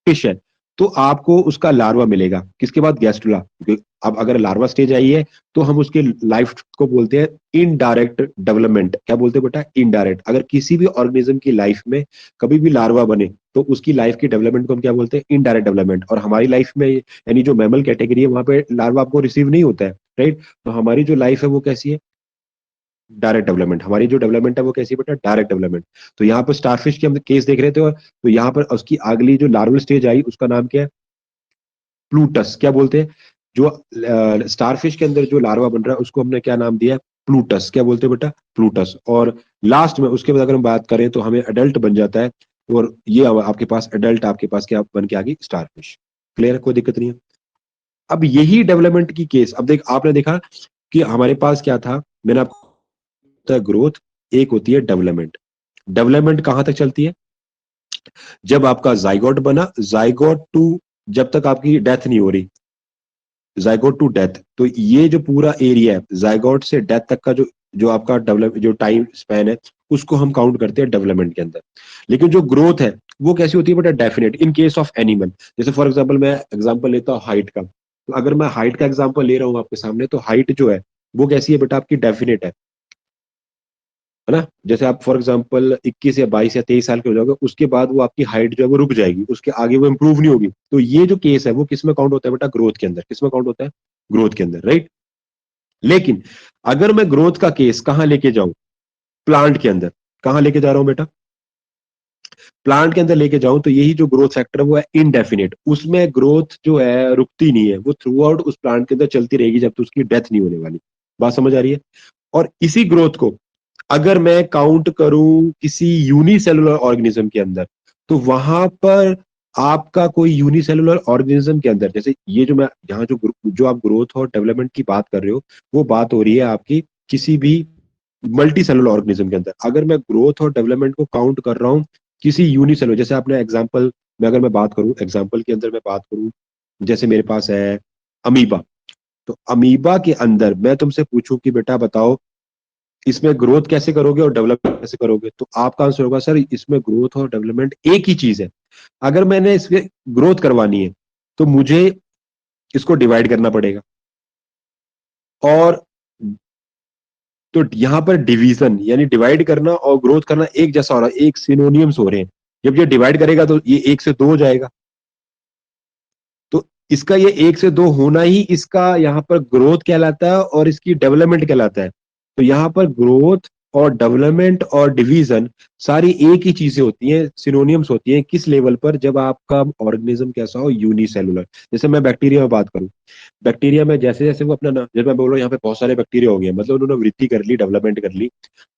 फिश है, तो आपको उसका लार्वा मिलेगा। किसके बाद, गैस्ट्रुला। क्योंकि अब अगर लार्वा स्टेज आई है तो हम उसके लाइफ को बोलते हैं इनडायरेक्ट डेवलपमेंट। क्या बोलते हैं बेटा, इनडायरेक्ट। अगर किसी भी ऑर्गेनिज्म की लाइफ में कभी भी लार्वा बने तो उसकी लाइफ की डेवलपमेंट को हम क्या बोलते हैं, इनडायरेक्ट डेवलपमेंट। और हमारी लाइफ में यानी जो मैमल कैटेगरी है वहां पे लार्वा आपको रिसीव नहीं होता है, राइट। तो हमारी जो लाइफ है वो कैसी है, डायरेक्ट डेवलपमेंट। हमारी जो डेवलपमेंट है वो कैसी है बेटा, डायरेक्ट डेवलपमेंट। तो यहाँ पर स्टारफिश के हम केस देख रहे थे, तो यहाँ पर उसकी अगली जो लार्वल स्टेज आई उसका नाम क्या है, प्लूटस। क्या बोलते हैं, जो स्टारफिश के अंदर जो लार्वा बन रहा है उसको हमने क्या नाम दिया है, प्लूटस। क्या बोलते हैं बेटा, प्लूटस। और लास्ट में उसके बाद अगर हम बात करें तो हमें अडल्ट बन जाता है, और ये आपके पास अडल्ट आपके पास क्या बन के आ गई, स्टारफिश। क्लियर है, कोई दिक्कत नहीं है। अब यही डेवलपमेंट की केस, अब देख आपने देखा कि हमारे पास क्या था, मैंने आपको होता है ग्रोथ, एक होती है डेवलपमेंट। डेवलपमेंट कहां तक चलती है, जब आपका जाइगोट बना, जाइगोट टू, जब तक आपकी डेथ नहीं हो रही, जाइगोट टू डेथ। तो ये जो पूरा एरिया है जाइगोट से डेथ तक का जो जो आपका डेवलप जो टाइम स्पैन है उसको हम काउंट करते हैं डेवलपमेंट के अंदर। लेकिन जो ग्रोथ है वो कैसी होती है बेटा, definite. In case of animal, जैसे फॉर एग्जांपल मैं एग्जांपल लेता हूँ हाइट का, तो अगर मैं हाइट का एग्जांपल ले रहा हूँ आपके सामने, तो हाइट जो है वो कैसी है बेटा, आपकी डेफिनेट है ना। जैसे आप फॉर एग्जांपल 21 या 22 या 23 साल के हो जाओगे, उसके बाद वो आपकी हाइट जो है वो रुक जाएगी, उसके आगे वो इंप्रूव नहीं होगी। तो ये जो केस है वो किस में काउंट होता है बेटा, ग्रोथ के अंदर। किस में काउंट होता है, ग्रोथ के अंदर, राइट। लेकिन अगर मैं ग्रोथ का केस कहां लेके जाऊं, प्लांट के अंदर, कहां लेके जा रहा हूं बेटा, प्लांट के अंदर लेके जाऊं, तो यही जो ग्रोथ फैक्टर है वो है इनडेफिनेट। उसमें ग्रोथ जो है रुकती नहीं है, वो थ्रू आउट उस प्लांट के अंदर चलती रहेगी जब तक उसकी डेथ नहीं होने वाली। बात समझ आ रही है। और इसी ग्रोथ को अगर मैं काउंट करूं किसी यूनिसेलुलर ऑर्गेनिज्म के अंदर, तो वहां पर आपका कोई यूनिसेलुलर ऑर्गेनिज्म के अंदर, जैसे ये जो मैं यहाँ जो आप ग्रोथ और डेवलपमेंट की बात कर रहे हो, वो बात हो रही है आपकी किसी भी मल्टी सेलुलर ऑर्गेनिज्म के अंदर। अगर मैं ग्रोथ और डेवलपमेंट को काउंट कर रहा हूँ किसी यूनिसेलुलर, जैसे आपने एग्जांपल में अगर मैं बात करूं, एग्जांपल के अंदर मैं बात करूं, जैसे मेरे पास है अमीबा। तो अमीबा के अंदर मैं तुमसे पूछूं कि बेटा बताओ इसमें ग्रोथ कैसे करोगे और डेवलपमेंट कैसे करोगे, तो आपका आंसर होगा सर इसमें ग्रोथ और डेवलपमेंट एक ही चीज है। अगर मैंने इसमें ग्रोथ करवानी है तो मुझे इसको डिवाइड करना पड़ेगा, और तो यहाँ पर डिवीजन यानी डिवाइड करना और ग्रोथ करना एक जैसा हो रहा है, एक सिनोनियम्स हो रहे हैं। जब ये डिवाइड करेगा तो ये 1 से 2 हो जाएगा, तो इसका ये 1 से 2 होना ही इसका यहाँ पर ग्रोथ कहलाता है और इसकी डेवलपमेंट कहलाता है। तो यहाँ पर ग्रोथ और डेवलपमेंट और डिवीजन सारी एक ही चीजें होती हैं, सिनोनियम्स होती हैं। किस लेवल पर? जब आपका ऑर्गेनिज्म कैसा हो, यूनिसेलुलर। जैसे मैं बैक्टीरिया में बात करूं, बैक्टीरिया में जैसे जैसे वो अपना जैसे मैं बोल रहा हूँ यहाँ पे बहुत सारे बैक्टीरिया हो गए, मतलब उन्होंने वृद्धि कर ली, डेवलपमेंट कर ली,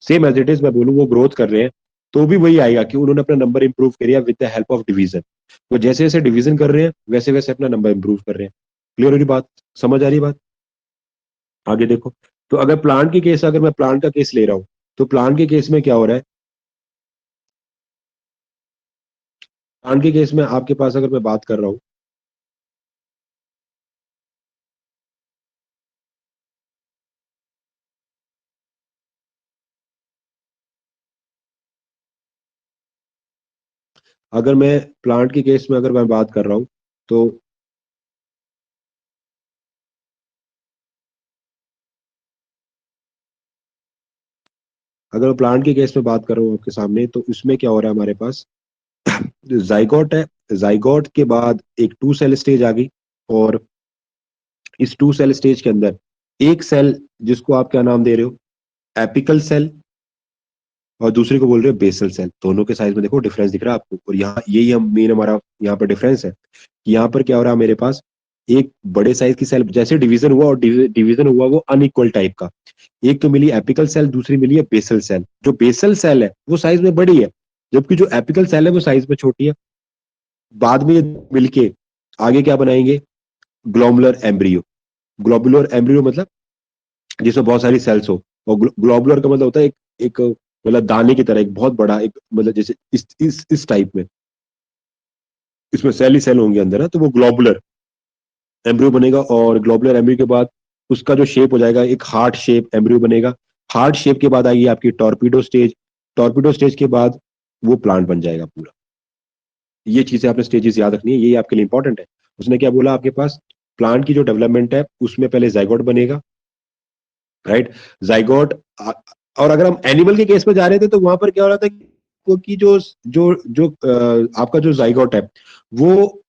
सेम एज इट इज मैं बोलूँ वो ग्रोथ कर रहे हैं, तो भी वही आएगा कि उन्होंने अपना नंबर इंप्रूव किया with the help of division. वो जैसे जैसे डिवीजन कर रहे हैं वैसे वैसे अपना नंबर इंप्रूव कर रहे हैं। क्लियर हो रही बात? समझ आ रही बात? आगे देखो। तो अगर प्लांट के केस, अगर मैं प्लांट का केस ले रहा हूं, तो प्लांट के केस में क्या हो रहा है? प्लांट के केस में आपके पास अगर मैं बात कर रहा हूं, अगर मैं प्लांट के केस में अगर मैं बात कर रहा हूं, तो अगर मैं प्लांट के केस में बात कर रहा हूं आपके सामने, तो इसमें क्या हो रहा है हमारे पास? जाइगोट है, जाइगोट के बाद एक 2 सेल स्टेज आ गई, और इस 2 सेल स्टेज के अंदर एक सेल, जिसको आप क्या नाम दे रहे हो? एपिकल सेल, और दूसरे को बोल रहे हो बेसल सेल। दोनों के साइज में देखो डिफरेंस दिख रहा है आपको, और यहाँ यही हम मेन हमारा यहाँ पर डिफरेंस है कि यहाँ पर क्या हो रहा है मेरे पास? एक बड़े साइज की सेल, जैसे डिवीजन हुआ और डिवीजन हुआ वो अनइक्वल टाइप का, एक तो मिली एपिकल सेल, दूसरी मिली है बेसल सेल। जो बेसल सेल है वो साइज में बड़ी है, जबकि जो एपिकल सेल है वो साइज में छोटी है। बाद में ये मिलके आगे क्या बनाएंगे? Glomerular embryo. ग्लोबुलर एम्ब्रियो मतलब जिसमें बहुत सारी सेल्स हो, और ग्लोबुलर का मतलब होता है एक एक मतलब दाने की तरह, एक बहुत बड़ा, एक मतलब जैसे इस टाइप में, इसमें सेल ही सेल होंगे अंदर है, तो वो ग्लोबुलर एम्ब्रियो बनेगा। और ग्लोबुलर एम्ब्रियो के बाद उसका जो शेप हो जाएगा, एक हार्ट शेप एम्ब्रियो बनेगा। हार्ट शेप के बाद आएगी आपकी टॉर्पीडो स्टेज। टॉर्पीडो स्टेज के बाद वो प्लांट बन जाएगा पूरा। ये चीजें आपने स्टेजेस याद रखनी है, ये आपके लिए इंपॉर्टेंट है। उसने क्या बोला आपके पास? प्लांट की जो डेवलपमेंट है उसमें पहले जाइगोट बनेगा, राइट? जाइगोट। और अगर हम एनिमल के केस में जा रहे थे तो वहां पर क्या हो रहा था कि जो जो जो आपका जो जाइगोट है, वो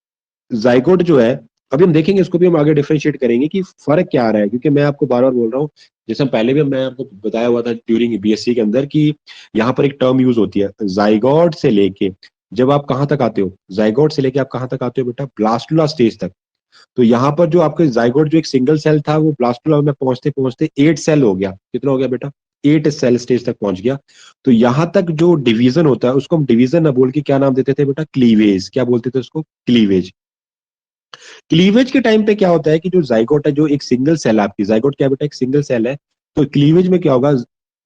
जाइगोट जो है, अभी हम देखेंगे, इसको भी हम आगे डिफरेंशिएट करेंगे कि फर्क क्या आ रहा है, क्योंकि मैं आपको बार बार बोल रहा हूँ, जैसे हम पहले भी मैं आपको बताया हुआ था ड्यूरिंग बीएससी के अंदर, कि यहाँ पर एक टर्म यूज होती है जाइगोट से लेके, जब आप कहाँ तक आते हो, जाइगोट से लेके आप कहाँ तक आते हो बेटा? ब्लास्टुला स्टेज तक। तो यहाँ पर जो आपके जाइगोट जो एक सिंगल सेल था, वो ब्लास्टुला में पहुंचते पहुंचते 8 सेल हो गया। कितना हो गया बेटा? 8 सेल स्टेज तक पहुंच गया। तो यहाँ तक जो डिवीजन होता है उसको हम डिवीजन ना बोल के क्या नाम देते थे बेटा? क्लीवेज। क्या बोलते थे उसको? क्लीवेज। क्लीवेज के टाइम पे क्या होता है कि जो जाइगोट है, जो एक सिंगल सेल, आपकी जाइगोट क्या बेटा? एक सिंगल सेल है। तो क्लीवेज में क्या होगा?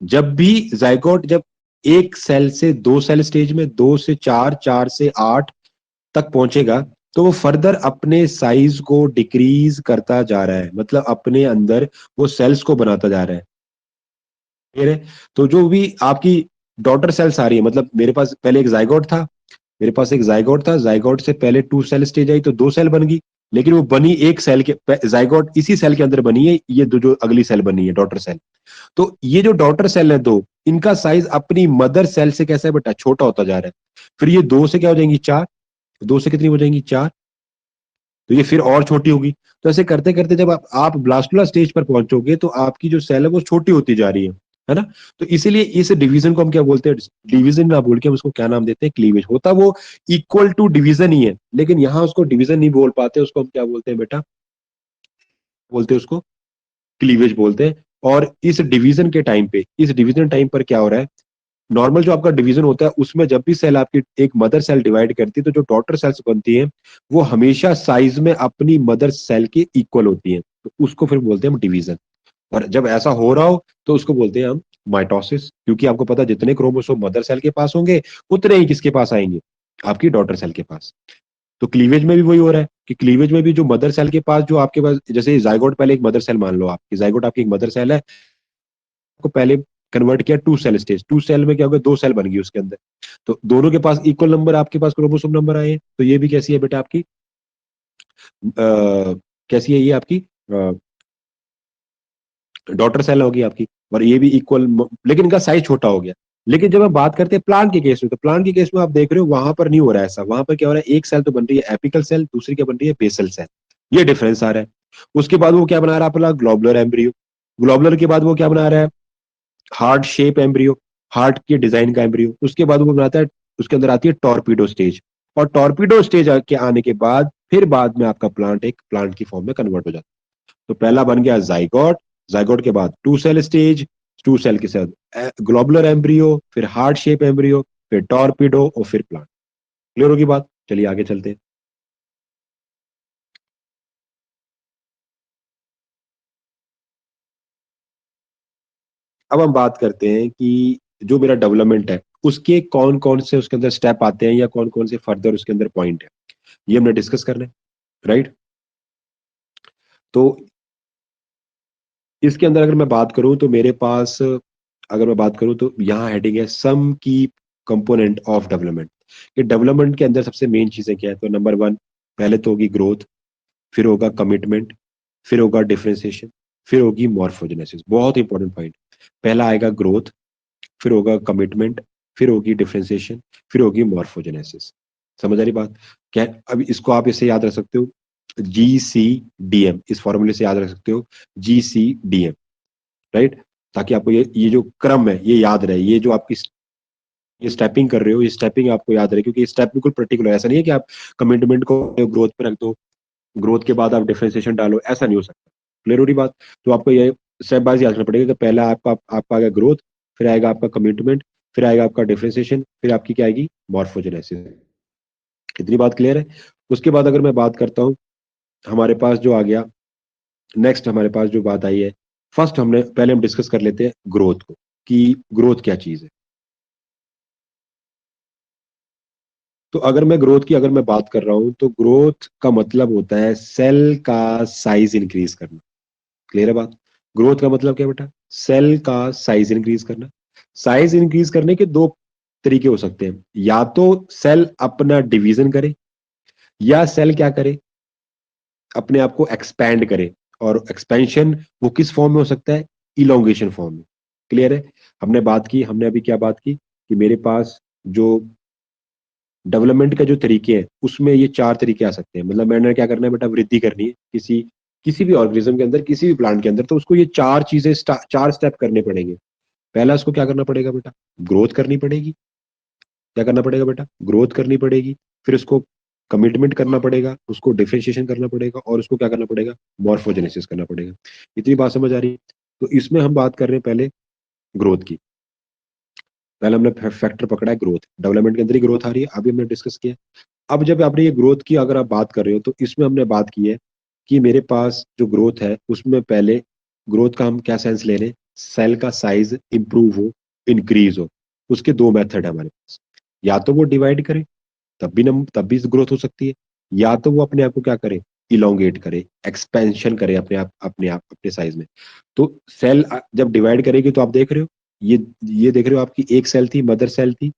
जब भी जाइगोट जब 1 सेल से 2 सेल स्टेज में, 2 से 4, 4 से 8 तक पहुंचेगा, तो वो फर्दर अपने साइज को डिक्रीज करता जा रहा है, मतलब अपने अंदर वो सेल्स को बनाता जा रहा है। क्लियर है? तो जो भी आपकी डॉटर सेल्स आ रही है, मतलब मेरे पास पहले एक जाइगोट था, मेरे पास एक जाइगोट था, जाइगोट से पहले 2 सेल स्टेज आई तो 2 सेल बन गई, लेकिन वो बनी एक सेल के, जाइगोट इसी सेल के अंदर बनी है, ये दो जो अगली सेल बनी है डॉटर सेल। तो ये जो डॉटर सेल है दो, इनका साइज अपनी मदर सेल से कैसा है बेटा? छोटा होता जा रहा है। फिर ये 2 से क्या हो जाएंगी? 4। 2 से कितनी हो जाएंगी? 4। तो ये फिर और छोटी होगी। तो ऐसे करते करते जब आप ब्लास्टुला स्टेज पर पहुंचोगे तो आपकी जो सेल है वो छोटी होती जा रही है ना? तो इसीलिए इस डिवीजन को हम क्या बोलते हैं? डिवीजन ना बोल के हम उसको क्या नाम देते हैं? क्लीवेज। होता वो इक्वल टू डिवीजन ही है, लेकिन यहाँ उसको डिवीजन नहीं बोल पाते, उसको हम क्या बोलते हैं बेटा? बोलते हैं उसको क्लीवेज बोलते हैं। और इस डिवीजन के टाइम पे, इस डिवीजन टाइम पर क्या हो रहा है? नॉर्मल जो आपका डिवीजन होता है उसमें जब भी सेल आपकी एक मदर सेल डिवाइड करती है, तो जो डॉटर सेल्स बनती है वो हमेशा साइज में अपनी मदर सेल के इक्वल होती है, तो उसको फिर बोलते हैं हम डिवीजन। और जब ऐसा हो रहा हो तो उसको बोलते हैं हम माइटोसिस, क्योंकि आपको पता है जितने क्रोमोसोम मदर सेल के पास होंगे उतने ही किसके पास आएंगे? आपकी डॉटर सेल के पास। तो क्लीवेज में भी वही हो रहा है कि क्लीवेज में भी जो मदर सेल के पास, जो आपके पास जैसे जाइगोट, पहले एक मदर सेल मान लो, आपकी जाइगोट आपकी एक मदर सेल है, को पहले कन्वर्ट किया 2 सेल स्टेज, 2 सेल में क्या हो गया? 2 सेल बन गई उसके अंदर। तो दोनों के पास इक्वल नंबर आपके पास क्रोमोसोम नंबर आए हैं। तो ये भी कैसी है बेटा आपकी? कैसी है ये आपकी? डॉटर सेल होगी आपकी। और ये भी इक्वल, लेकिन इनका साइज छोटा हो गया। लेकिन जब हम बात करते हैं प्लांट के केस में, तो प्लांट के केस में आप देख रहे हो वहां पर नहीं हो रहा है ऐसा। वहां पर क्या हो रहा है, एक सेल तो बन रही है एपिकल सेल, दूसरी क्या बन रही है बेसल सेल। ये डिफरेंस आ रहा है। उसके बाद वो क्या बना रहा है अपना ग्लोबुलर एम्ब्रियो। ग्लोबुलर के बाद वो क्या बना रहा है, हार्ट शेप एम्ब्रियो, हार्ट के डिजाइन का एम्ब्रियो। उसके बाद वो बनाता है, उसके अंदर आती है टॉर्पीडो स्टेज। और टॉर्पीडो स्टेज के आने के बाद फिर बाद में आपका प्लांट एक प्लांट की फॉर्म में कन्वर्ट हो जाता है। तो पहला बन गया जाइगोट, जाइगोट के बाद two cell stage, two cell के साथ ग्लोबुलर एम्ब्रियो, फिर हार्ट शेप एम्ब्रियो, फिर टॉर्पीडो और फिर प्लांट। क्लियर होगी बात? चलिए आगे चलते हैं। अब हम बात करते हैं कि जो मेरा डेवलपमेंट है उसके कौन कौन से उसके अंदर स्टेप आते हैं, या कौन कौन से फर्दर उसके अंदर पॉइंट है, ये हमने डिस्कस करना है। राइट। तो इसके अंदर अगर मैं बात करूं तो मेरे पास, अगर मैं बात करूं तो यहाँ हेडिंग है सम की कंपोनेंट ऑफ डेवलपमेंट। कि डेवलपमेंट के अंदर सबसे मेन चीजें क्या है, तो नंबर वन पहले तो होगी ग्रोथ, फिर होगा कमिटमेंट, फिर होगा डिफरेंशिएशन, फिर होगी मॉर्फोजेनेसिस। बहुत इंपॉर्टेंट पॉइंट। पहला आएगा ग्रोथ, फिर होगा कमिटमेंट, फिर होगी डिफरेंशिएशन, फिर होगी मॉर्फोजेनेसिस। समझ आ रही बात? क्या अब इसको आप इसे याद रख सकते हो, GCDM, इस फॉर्मूले से याद रख सकते हो, GCDM। राइट। ताकि आपको ये जो क्रम है ये याद रहे। ये जो आपकी ये स्टेपिंग कर रहे हो, ये स्टेपिंग आपको याद रहे, क्योंकि स्टेप बिल्कुल पर्टिकुलर, ऐसा नहीं है कि आप कमिटमेंट को ग्रोथ पे रख दो, ग्रोथ के बाद आप डिफरेंशिएशन डालो, ऐसा नहीं हो सकता। क्लियर हो रही बात? तो आपको ये स्टेप बाय याद रखना पड़ेगा कि पहला आपका आपका आएगा ग्रोथ, फिर आएगा आपका कमिटमेंट, फिर आएगा आपका डिफरेंशिएशन, फिर आपकी क्या आएगी मॉर्फोजेनेसिस। इतनी बात क्लियर है? उसके बाद अगर मैं बात करता हूँ, हमारे पास जो आ गया नेक्स्ट, हमारे पास जो बात आई है, फर्स्ट हमने पहले हम डिस्कस कर लेते हैं ग्रोथ को, कि ग्रोथ क्या चीज है। तो अगर मैं ग्रोथ की अगर मैं बात कर रहा हूं, तो ग्रोथ का मतलब होता है सेल का साइज इंक्रीज करना। क्लियर है बात? ग्रोथ का मतलब क्या बेटा, सेल का साइज इंक्रीज करना। साइज इंक्रीज करने के दो तरीके हो सकते हैं, या तो सेल अपना डिवीजन करे, या सेल क्या करे, अपने आप को एक्सपैंड करे। और एक्सपेंशन वो किस फॉर्म में हो सकता है, इलोंगेशन फॉर्म में। क्लियर है? हमने बात की, हमने अभी क्या बात की कि मेरे पास जो डेवलपमेंट का जो तरीके हैं उसमें ये चार तरीके आ सकते हैं। मतलब मैंने क्या करना है बेटा, वृद्धि करनी है किसी किसी भी ऑर्गेनिज्म के अंदर, किसी भी प्लांट के अंदर, तो उसको ये चार चीजें चार स्टेप करने पड़ेंगे। पहला उसको क्या करना पड़ेगा बेटा, ग्रोथ करनी पड़ेगी। क्या करना पड़ेगा बेटा, ग्रोथ करनी पड़ेगी। फिर उसको कमिटमेंट करना पड़ेगा, उसको डिफरेंशिएशन करना पड़ेगा, और उसको क्या करना पड़ेगा, मॉर्फोजेनेसिस करना पड़ेगा। इतनी बात समझ आ रही है? तो इसमें हम बात कर रहे हैं पहले ग्रोथ की। पहले हमने फैक्टर पकड़ा है ग्रोथ, डेवलपमेंट के अंदर ही ग्रोथ आ रही है, अभी हमने डिस्कस किया। अब जब आपने ये ग्रोथ की अगर आप बात कर रहे हो, तो इसमें हमने बात की है कि मेरे पास जो ग्रोथ है उसमें पहले ग्रोथ का हम क्या सेंस ले रहे हैं, सेल का साइज इंप्रूव हो, इंक्रीज हो। उसके दो मेथड है हमारे पास, या तो वो डिवाइड करे, तब भी ग्रोथ हो सकती है, या तो वो अपने आप को क्या करे, इलोंगेट करे, एक्सपेंशन करे अपने आप अपने साइज में। तो सेल जब डिवाइड करेगी तो आप देख रहे हो, ये ये देख रहे हो, आपकी एक सेल थी, मदर सेल थी,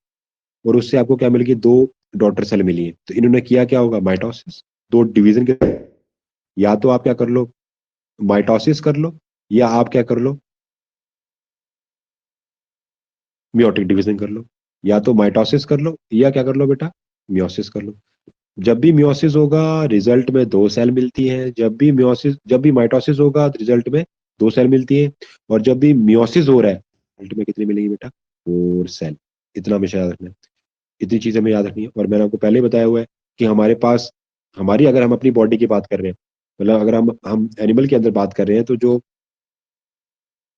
और उससे आपको क्या मिल गई, दो डॉटर सेल मिली है। तो इन्होंने किया क्या होगा, माइटोसिस, दो डिवीजन के। या तो आप क्या कर लो, माइटोसिस कर लो, या आप क्या कर लो, मियोटिक डिवीजन कर लो। या तो माइटोसिस कर लो, या क्या कर लो बेटा, मियोसिस कर लो। जब भी मियोसिस होगा रिजल्ट में दो सेल मिलती हैं, जब भी माइटोसिस होगा रिजल्ट में दो सेल मिलती है, और जब भी मियोसिस हो रहा है रिजल्ट में कितनी मिलेगी बेटा, फोर सेल। इतना हमेशा याद रखना है। इतनी चीजें हमें याद रखनी है। और मैंने आपको पहले ही बताया हुआ है कि हमारे पास, हमारी अगर हम अपनी बॉडी की बात कर रहे हैं, मतलब अगर हम एनिमल के अंदर बात कर रहे हैं, तो जो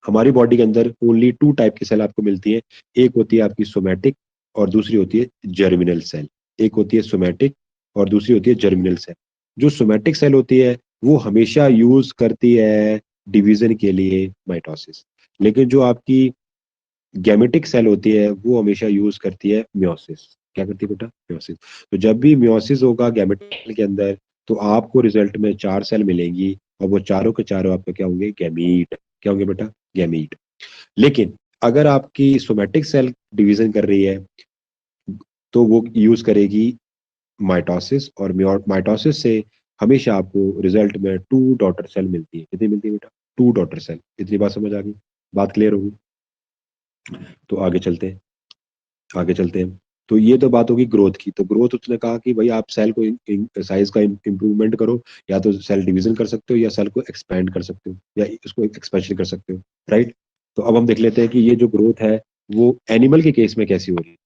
हमारी बॉडी के अंदर ओनली टू टाइप की सेल आपको मिलती है। एक होती है आपकी सोमैटिक, और दूसरी होती है जर्मिनल सेल। एक होती है सोमैटिक, और दूसरी होती है जर्मिनल सेल। जो सोमैटिक सेल होती है वो हमेशा यूज करती है डिवीजन के लिए माइटोसिस, लेकिन जो आपकी गैमेटिक सेल होती है वो हमेशा यूज करती है मियोसिस। क्या करती है बेटा, मियोसिस। तो जब भी मियोसिस होगा गैमेटिक सेल के अंदर, तो आपको रिजल्ट में चार सेल मिलेंगी, और वो चारों के चारों आपके क्या होंगे, गैमीट। क्या होंगे बेटा, गैमीट। लेकिन अगर आपकी सोमैटिक सेल डिवीजन कर रही है, तो वो यूज करेगी माइटोसिस, और माइटोसिस से हमेशा आपको रिजल्ट में टू डॉटर सेल मिलती है। कितनी मिलती है बेटा, टू डॉटर सेल। इतनी बात समझ आ गई? बात क्लियर होगी? तो आगे चलते हैं। तो ये तो बात होगी ग्रोथ की। तो ग्रोथ उसने कहा कि भाई आप सेल को साइज का इम्प्रूवमेंट करो, या तो सेल डिवीजन कर सकते हो या सेल को एक्सपेंड कर सकते हो या उसको एक्सपेंशन कर सकते हो, राइट? तो अब हम देख लेते हैं कि ये जो ग्रोथ है वो एनिमल के केस में कैसी हो रही है।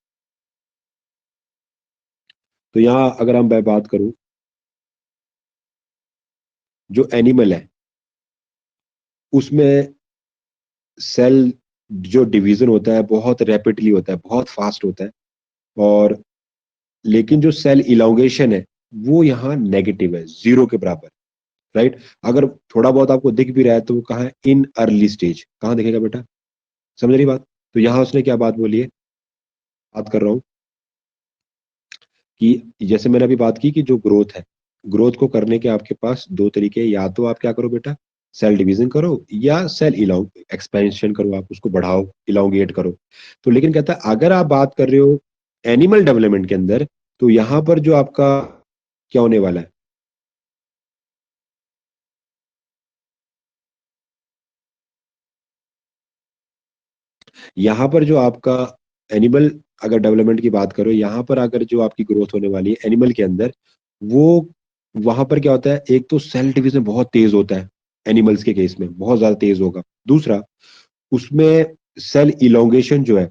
तो यहाँ अगर हम मैं बात करूं, जो एनिमल है उसमें सेल जो डिवीजन होता है बहुत रैपिडली होता है, बहुत फास्ट होता है। और लेकिन जो सेल इलांगेशन है वो यहाँ नेगेटिव है, जीरो के बराबर, राइट? अगर थोड़ा बहुत आपको दिख भी रहा है तो वो कहाँ है? In early stage. कहाँ दिखेगा बेटा? समझ रही बात? तो यहाँ उसने क्या बात बोली है, बात कर रहा हूँ कि जैसे मैंने अभी बात की कि जो ग्रोथ है, ग्रोथ को करने के आपके पास दो तरीके हैं। या तो आप क्या करो बेटा, सेल डिवीजन करो, या सेल इलांग एक्सपेंशन करो, आप उसको बढ़ाओ, इलांगेट करो। तो लेकिन कहता है अगर आप बात कर रहे हो एनिमल डेवलपमेंट के अंदर, तो यहाँ पर जो आपका क्या होने वाला है, यहाँ पर जो आपका एनिमल अगर डेवलपमेंट की बात करो, यहाँ पर अगर जो आपकी ग्रोथ होने वाली है एनिमल के अंदर, वो वहां पर क्या होता है, एक तो सेल डिवीजन बहुत तेज होता है, एनिमल्स के केस में बहुत ज्यादा तेज होगा। दूसरा, उसमें सेल इलोंगेशन जो है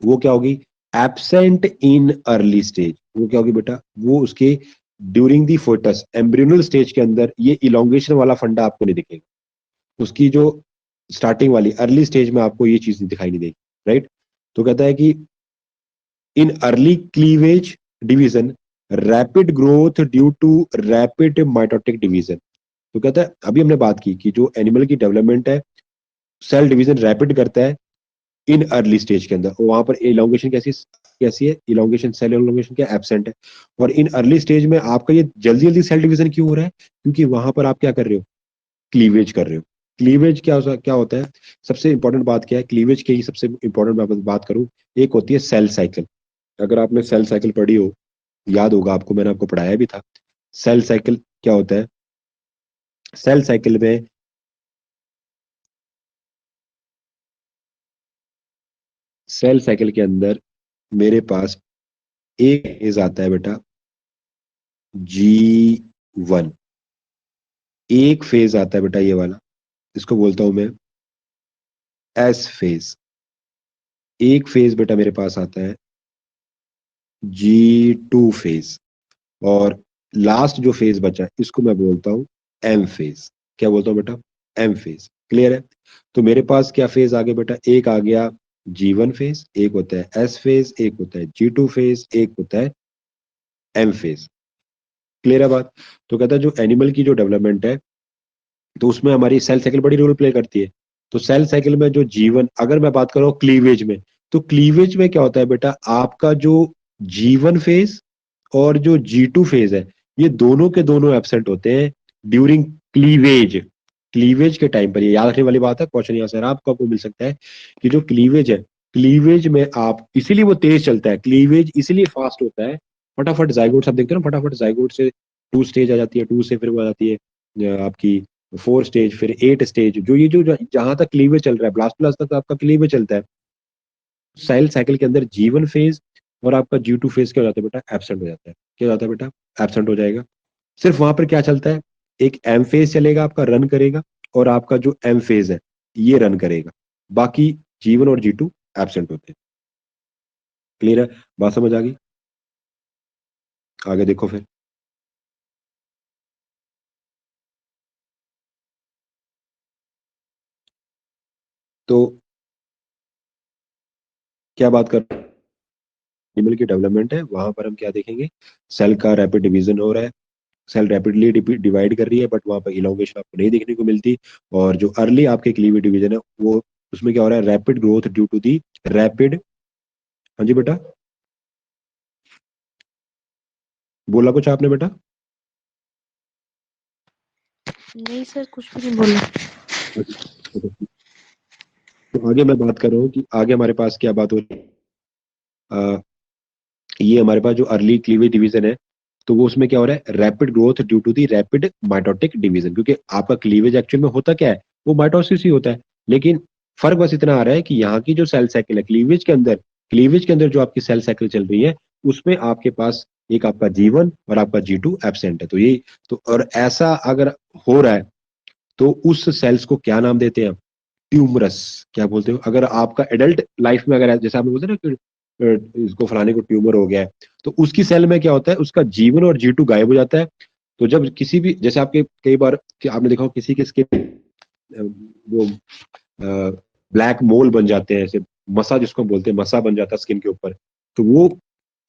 वो क्या होगी, एब्सेंट इन अर्ली स्टेज। वो क्या होगी बेटा, वो उसके during the forts embryonal stage के अंदर ये इलोंगेशन वाला फंडा आपको नहीं दिखेगा। उसकी जो स्टार्टिंग वाली अर्ली स्टेज में आपको ये चीज दिखाई नहीं देगी, राइट? तो कहता है कि in early cleavage division, rapid growth due to rapid mitotic division. तो कहता है अभी हमने बात की कि जो एनिमल की डेवलपमेंट है, सेल डिवीजन रैपिड करता है इन अर्ली स्टेज के अंदर, और वहां पर इलोंगेशन कैसी कैसी है, इलोंगेशन, सेल इलोंगेशन क्या एब्सेंट है। और इन अर्ली स्टेज में आपका ये जल्दी जल्दी सेल डिवीजन क्यों हो रहा है? क्योंकि वहां पर आप क्या कर रहे हो, क्लीवेज कर रहे हो। क्लीवेज क्या होता है, सबसे इंपॉर्टेंट बात क्या है क्लीवेज की, सबसे इंपॉर्टेंट मैं बात करूं, एक होती है सेल साइकिल। अगर आपने सेल साइकिल पढ़ी हो, याद होगा आपको, मैंने आपको पढ़ाया भी था। सेल साइकिल क्या होता है, सेल साइकिल में सेल साइकिल के अंदर मेरे पास एक फेज आता है बेटा, G1। एक फेज आता है बेटा ये वाला, इसको बोलता हूं मैं एस फेज। एक फेज बेटा मेरे पास आता है G2 फेज। और लास्ट जो फेज बचा इसको मैं बोलता हूं एम फेज। क्या बोलता हूं बेटा? M phase. क्लियर है? तो मेरे पास क्या फेज आ गया बेटा, एक आ गया G1 फेज, एक होता है एस फेज, एक होता है G2 फेज, एक होता है एम फेज। क्लियर है बात? तो कहता है जो एनिमल की जो डेवलपमेंट है, तो उसमें हमारी सेल साइकिल बड़ी रोल प्ले करती है। तो सेल साइकिल में जो जीवन, अगर मैं बात करूं क्लीवेज में, तो क्लीवेज में क्या होता है बेटा, आपका जो G1 फेज और जो G2 फेज है, ये दोनों के दोनों एब्सेंट होते हैं ड्यूरिंग क्लीवेज। क्लीवेज के टाइम पर, ये याद रखने वाली बात है, क्वेश्चन यहाँ से आपको मिल सकता है कि जो क्लीवेज है, क्लीवेज में आप, इसीलिए वो तेज चलता है, क्लीवेज इसीलिए फास्ट होता है। फटाफट जाइगोट आप देखते हो ना, फटाफट जाइगोट से 2 स्टेज आ जाती है, 2 से फिर वो आ जाती है आपकी 4 स्टेज, फिर 8 स्टेज। जो ये जो जहां तक क्लीवेज चल रहा है, ब्लास्टोलास्ट तक आपका क्लीवेज चलता है। सेल साइकिल के अंदर G1 फेज और आपका G2 फेज क्या हो जाता है बेटा, एब्सेंट हो जाता है। क्या हो जाता है बेटा? एब्सेंट हो जाएगा। सिर्फ वहां पर क्या चलता है, एक एम फेज चलेगा आपका, रन करेगा, और आपका जो एम फेज है ये रन करेगा। बाकी G1 और G2 एब्सेंट होते हैं। क्लियर है? बात समझ आ गई? आगे देखो फिर। तो क्या बात कर, एनिमल की डेवलपमेंट है, वहां पर हम क्या देखेंगे, सेल का रैपिड डिवीजन हो रहा है, सेल रैपिडली डिवाइड कर रही है, बट वहां पर इलोंगेशन आपको नहीं देखने को मिलती। और जो अर्ली आपके क्लीवेज डिवीजन है वो, उसमें क्या हो रहा है, rapid growth due to the rapid. हाँ जी बेटा, बोला कुछ आपने बेटा? नहीं सर, कुछ भी नहीं बोला। तो आगे मैं बात कर रहा हूँ कि आगे हमारे पास क्या बात हो रही है। ये हमारे पास जो अर्ली क्लीवेज डिवीजन है, तो वो उसमें क्या हो रहा है, rapid growth due to the rapid mitotic division. क्योंकि आपका क्लीवेज एक्चुअल में होता क्या है, वो माइटोसिस ही होता है। लेकिन फर्क बस इतना आ रहा है कि यहाँ की जो सेल साइकिल है क्लीवेज के अंदर जो आपकी सेल साइकिल चल रही है उसमें आपके पास एक आपका G1 और आपका G2 एब्सेंट है। तो ये तो और ऐसा अगर हो रहा है तो उस सेल्स को क्या नाम देते हैं आप? ट्यूमरस। क्या बोलते हो? अगर आपका एडल्ट लाइफ में अगर जैसे आपने बोलते हैं ना कि इसको फलाने को ट्यूमर हो गया है, तो उसकी सेल में क्या होता है, उसका G1 और G2 गायब हो जाता है। तो जब किसी भी जैसे आपके कई बार कि आपने देखा हो किसी के स्किन वो ब्लैक मोल बन जाते हैं, ऐसे मसा जिसको बोलते हैं, मसा बन जाता है स्किन के ऊपर। तो वो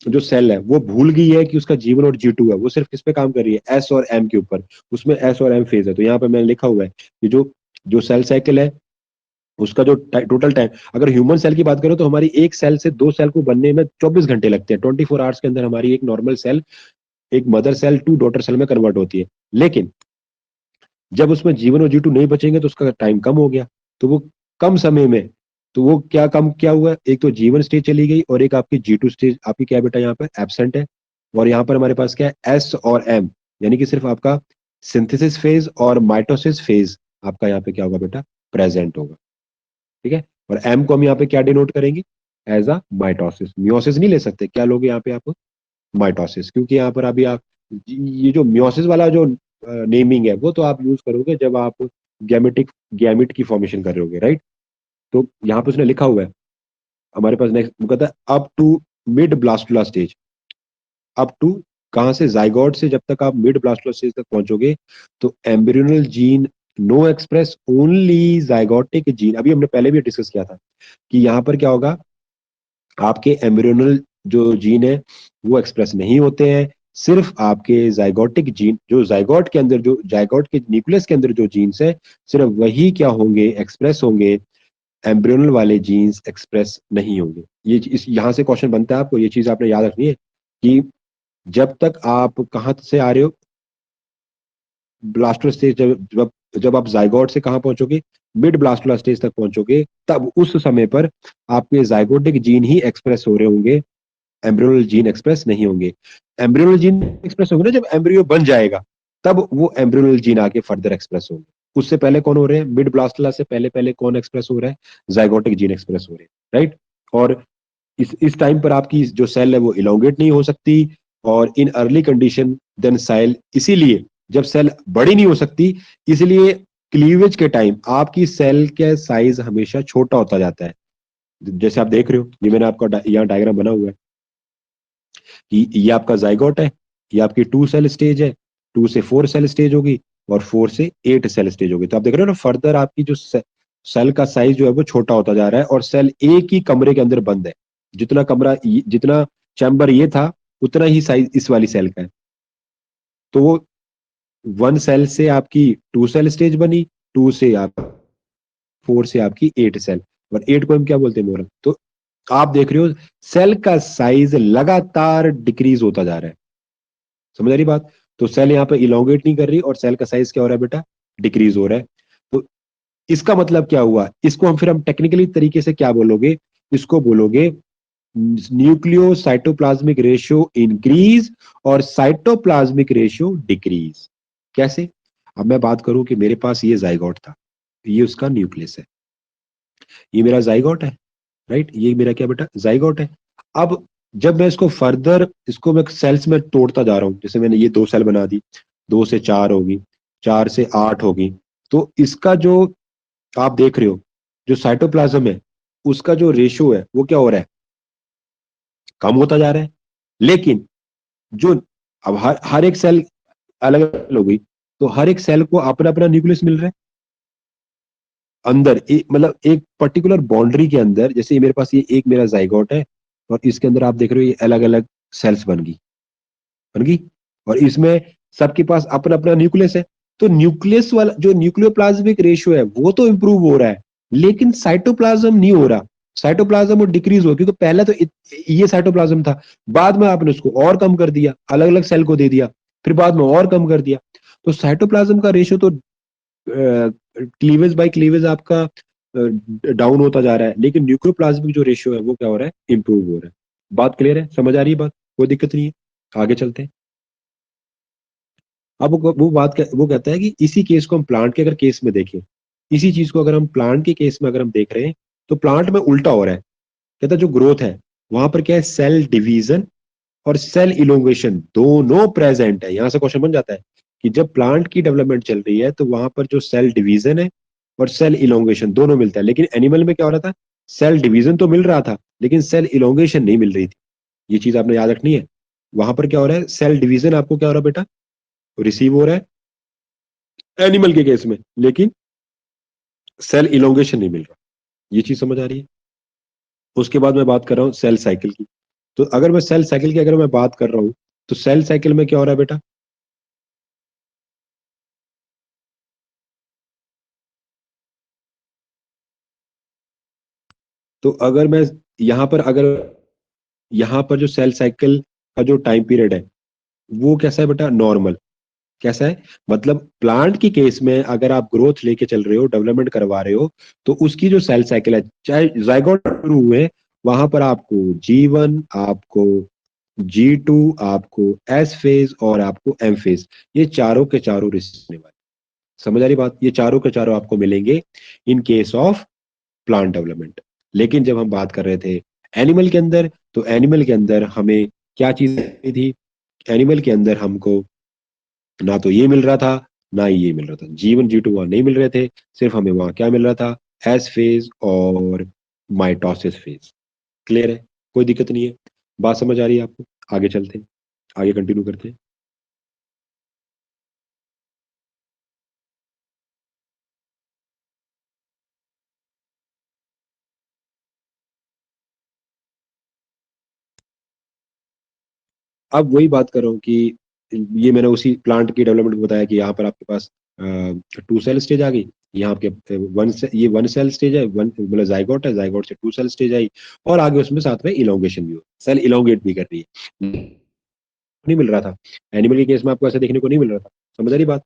जो सेल है वो भूल गई है कि उसका G1 और G2 है, वो सिर्फ किस पे काम कर रही है, एस और एम के ऊपर। उसमें एस और एम फेज है। तो यहाँ पे मैंने लिखा हुआ है कि जो जो सेल साइकिल है उसका जो टोटल टाइम, अगर ह्यूमन सेल की बात करो तो हमारी एक सेल से दो सेल को बनने में 24 घंटे लगते हैं। 24 आवर्स के अंदर हमारी एक नॉर्मल सेल, एक mother cell to daughter cell में कन्वर्ट होती है। लेकिन जब उसमें G1 और G2 नहीं बचेंगे तो उसका टाइम कम हो गया। तो वो कम समय में, तो वो क्या हुआ, एक तो G1 स्टेज चली गई और एक आपकी G2 स्टेज आपकी क्या बेटा यहाँ पर एब्सेंट है। और यहाँ पर हमारे पास क्या है, एस और एम, यानी कि सिर्फ आपका सिंथेसिस फेज और माइटोसिस फेज आपका यहाँ पे क्या होगा बेटा, प्रेजेंट होगा। ठीक है। और एम को हम यहाँ पे क्या डिनोट करेंगे, एज अ माइटोसिस। मियोसिस नहीं ले सकते, क्या लोगे यहाँ पे आप, माइटोसिस। क्योंकि यहाँ पर अभी आप ये जो मियोसिस वाला जो नेमिंग है वो तो आप यूज करोगे जब आप गैमेट की फॉर्मेशन कर रहे होगे, राइट। तो यहाँ पे उसने लिखा हुआ है हमारे पास नेक्स्ट वो कहता है up to mid blastula stage. Up to कहाँ से, जाइगोट से जब तक आप मिड ब्लास्टुला स्टेज तक पहुंचोगे तो embryonal gene no express, only zygotic gene. अभी हमने पहले भी डिस्कस किया था कि यहाँ पर क्या होगा, आपके एम्ब्रियोनल जो जीन है वो एक्सप्रेस नहीं होते हैं। सिर्फ आपके जाइगोटिक जीन, जो जाइगोट के अंदर, जो जाइगोट के न्यूक्लियस के अंदर जो जीन्स है, सिर्फ वही क्या होंगे, एक्सप्रेस होंगे। एम्ब्रियोनल वाले जीन्स एक्सप्रेस नहीं होंगे। ये इस यहाँ से क्वेश्चन बनता है, आपको ये चीज आपने याद रखनी है कि जब तक आप कहाँ से आ रहे हो, ब्लास्टो स्टेज, जब आप जाइगोट से कहाँ पहुंचोगे, मिड ब्लास्टुला स्टेज तक पहुंचोगे, तब उस समय पर आपके जाइगोटिक जीन ही एक्सप्रेस हो रहे होंगे, एम्ब्रियोनल जीन एक्सप्रेस नहीं होंगे। एम्ब्रियोनल जीन एक्सप्रेस होंगे ना जब एम्ब्रियो बन जाएगा, तब वो एम्ब्रियोनल जीन आके फर्दर एक्सप्रेस होंगे। उससे पहले कौन हो रहे हैं, मिड ब्लास्टुला से पहले पहले कौन एक्सप्रेस हो रहा है, जाइगोटिक जीन एक्सप्रेस हो रहे हैं, राइट। और इस टाइम पर आपकी जो सेल है वो इलोंगेट नहीं हो सकती। और in early condition then cell, इसीलिए जब सेल बड़ी नहीं हो सकती, इसलिए क्लीवेज के टाइम आपकी सेल का साइज हमेशा छोटा होता जाता है। जैसे आप देख रहे हो, ये मैंने आपका यहाँ डायग्राम बना हुआ है कि ये आपका जाइगोट है, ये आपकी 2 सेल स्टेज है, 2 से 4 सेल स्टेज होगी और 4 से 8 सेल स्टेज होगी। तो आप देख रहे हो ना, फर्दर आपकी जो सेल का साइज जो है वो छोटा होता जा रहा है और सेल एक ही कमरे के अंदर बंद है। जितना चैम्बर ये था उतना ही साइज इस वाली सेल का है। तो वो 1 सेल से आपकी 2 सेल स्टेज बनी, 2 से आप 4 से आपकी 8 सेल, और 8 को हम क्या बोलते हैं, मोरल। तो आप देख रहे हो सेल का साइज लगातार डिक्रीज होता जा रहा है। समझ आ रही बात। तो सेल यहाँ पे इलोंगेट नहीं कर रही और सेल का साइज क्या हो रहा है बेटा, डिक्रीज हो रहा है। तो इसका मतलब क्या हुआ, इसको हम टेक्निकली तरीके से क्या बोलोगे, इसको बोलोगे न्यूक्लियो साइटोप्लाज्मिक रेशियो इंक्रीज और साइटोप्लाज्मिक रेशियो डिक्रीज। कैसे, अब मैं बात करूं कि मेरे पास ये जाइगोट था, ये उसका न्यूक्लियस है, ये मेरा जाइगोट है, राइट, ये मेरा क्या बेटा, जाइगोट है। अब जब मैं इसको फर्दर, इसको मैं सेल्स में तोड़ता जा रहा हूँ, जैसे मैंने ये 2 सेल बना दी, 2 से 4 होगी, 4 से 8 होगी, तो इसका जो आप देख रहे हो जो साइटोप्लाज्म है उसका जो रेशियो है वो क्या हो रहा है, कम होता जा रहा है। लेकिन जो अब हर एक सेल अलग अलग हो गई, तो हर एक सेल को अपना अपना न्यूक्लियस मिल रहा है अंदर, मतलब एक पर्टिकुलर बाउंड्री के अंदर। जैसे मेरे पास ये एक मेरा जाइगोट है और इसके अंदर आप देख रहे हो ये अलग अलग सेल्स बन गई और इसमें सबके पास अपना अपना न्यूक्लियस है। तो न्यूक्लियस वाला जो न्यूक्लियोप्लाज्मिक रेशियो है वो तो इंप्रूव हो रहा है, लेकिन साइटोप्लाज्म नहीं हो रहा। साइटोप्लाज्म वो डिक्रीज हो, क्योंकि पहले तो ये साइटोप्लाज्म था, बाद में आपने उसको और कम कर दिया, अलग अलग सेल को दे दिया, फिर बाद में और कम कर दिया। तो साइटोप्लाज्म का रेशियो तो क्लीवेज बाय क्लीवेज आपका डाउन होता जा रहा है, लेकिन न्यूक्लियोप्लाज्मिक जो रेशियो है वो क्या हो रहा है, इंप्रूव हो रहा है। बात क्लियर है, समझ आ रही है बात, कोई दिक्कत नहीं है, आगे चलते हैं। अब वो कहता है कि इसी केस को हम प्लांट के अगर केस में देखें, इसी चीज को अगर हम प्लांट के केस में अगर हम देख रहे हैं तो प्लांट में उल्टा हो रहा है। कहता है जो ग्रोथ है वहां पर क्या है, सेल डिवीजन और सेल इलोंगेशन दोनों प्रेजेंट है। यहां से क्वेश्चन बन जाता है कि जब प्लांट की डेवलपमेंट चल रही है तो वहां पर जो सेल डिवीजन है और सेल इलोंगेशन दोनों मिलता है। लेकिन एनिमल में क्या हो रहा था, सेल डिवीजन तो मिल रहा था लेकिन सेल इलोंगेशन नहीं मिल रही थी। ये चीज आपने याद रखनी है। वहां पर क्या हो रहा है, सेल डिवीजन आपको क्या हो रहा है बेटा, रिसीव हो रहा है एनिमल के केस में, लेकिन सेल इलोंगेशन नहीं मिल रहा। ये चीज समझ आ रही है। उसके बाद मैं बात कर रहा हूँ सेल साइकिल की। तो अगर मैं सेल साइकिल की अगर मैं बात कर रहा हूँ तो सेल साइकिल में क्या हो रहा है बेटा, तो अगर मैं यहाँ पर अगर यहाँ पर जो सेल साइकिल का जो टाइम पीरियड है वो कैसा है बेटा, नॉर्मल। कैसा है, मतलब प्लांट की केस में अगर आप ग्रोथ लेके चल रहे हो, डेवलपमेंट करवा रहे हो, तो उसकी जो सेल साइकिल है, चाहे जाइगोट शुरू हुए वहां पर आपको G1, आपको G2, आपको एस फेज और आपको एम फेज, ये चारों के चारों रिसीव होने वाले। समझ आ रही बात, ये चारों के चारों आपको मिलेंगे in case of plant development. लेकिन जब हम बात कर रहे थे एनिमल के अंदर, तो एनिमल के अंदर हमें क्या चीज थी, एनिमल के अंदर हमको ना तो ये मिल रहा था ना ही ये मिल रहा था। G1 G2 वहां नहीं मिल रहे थे, सिर्फ हमें वहां क्या मिल रहा था, एस फेज और माइटोसिस फेज। क्लियर है, कोई दिक्कत नहीं है, बात समझ आ रही है आपको। आगे चलते हैं, आगे कंटिन्यू करते हैं। अब वही बात कर रहा हूँ कि ये मैंने उसी प्लांट की डेवलपमेंट बताया कि यहाँ पर आपके पास टू सेल स्टेज आ गई। यहाँ आपके ये वन सेल स्टेज है, वन मतलब जाइगोट है, जाइगोट से टू सेल स्टेज आई, और आगे उसमें साथ में इलोंगेशन भी हो, सेल इलोंगेट भी कर रही है। नहीं मिल रहा था एनिमल के केस में, आपको ऐसा देखने को नहीं मिल रहा था। समझ आ रही बात।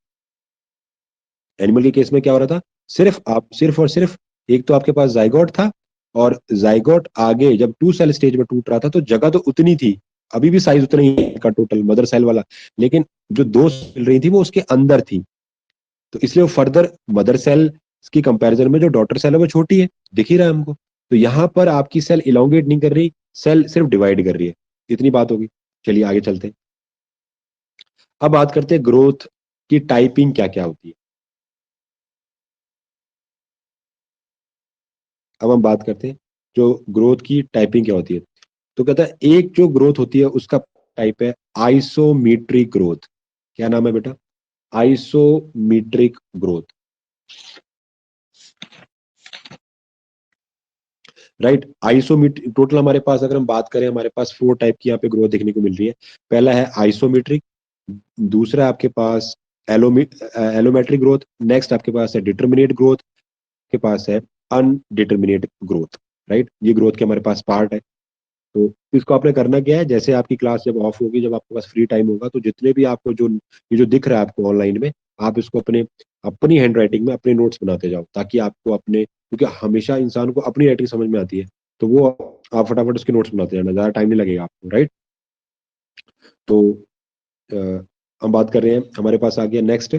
एनिमल के केस में क्या हो रहा था, सिर्फ और सिर्फ एक तो आपके पास जाइगोट था, और जाइगोट आगे जब टू सेल स्टेज में टूट रहा था तो जगह तो उतनी थी, अभी भी साइज उतना ही का टोटल मदर सेल वाला, लेकिन जो दो मिल रही थी वो उसके अंदर थी। तो इसलिए वो फर्दर मदर सेल की कंपैरिजन में जो डॉटर सेल है वो छोटी है, दिख ही रहा है हमको। तो यहाँ पर आपकी सेल इलोंगेट नहीं कर रही, सेल सिर्फ डिवाइड कर रही है। इतनी बात होगी। चलिए आगे चलते हैं। अब बात करते हैं ग्रोथ की टाइपिंग क्या क्या होती है। अब हम बात करते हैं जो ग्रोथ की टाइपिंग क्या होती है। तो कहता है एक जो ग्रोथ होती है उसका टाइप है आइसोमीट्रिक ग्रोथ। क्या नाम है बेटा, आइसोमीट्रिक ग्रोथ। राइट, आइसोमीट्रिक टोटल हमारे पास अगर हम बात करें, हमारे पास फोर टाइप की यहाँ पे ग्रोथ देखने को मिल रही है। पहला है आइसोमीट्रिक, दूसरा आपके पास एलोमेट्रिक ग्रोथ, नेक्स्ट आपके पास है डिटर्मिनेट ग्रोथ, के पास है अनडिटर्मिनेट ग्रोथ। राइट, ये ग्रोथ के हमारे पास पार्ट है। तो इसको आपने करना क्या है, जैसे आपकी क्लास जब ऑफ होगी, जब आपके पास फ्री टाइम होगा, तो जितने भी आपको जो ये जो दिख रहा है आपको ऑनलाइन में, आप इसको अपने अपनी हैंड राइटिंग में अपने नोट्स बनाते जाओ, ताकि आपको अपने, क्योंकि हमेशा इंसान को अपनी राइटिंग समझ में आती है, तो वो आप फटाफट उसके नोट्स बनाते जाना, ज्यादा टाइम नहीं लगेगा आपको। राइट, तो हम बात कर रहे हैं, हमारे पास आ गया नेक्स्ट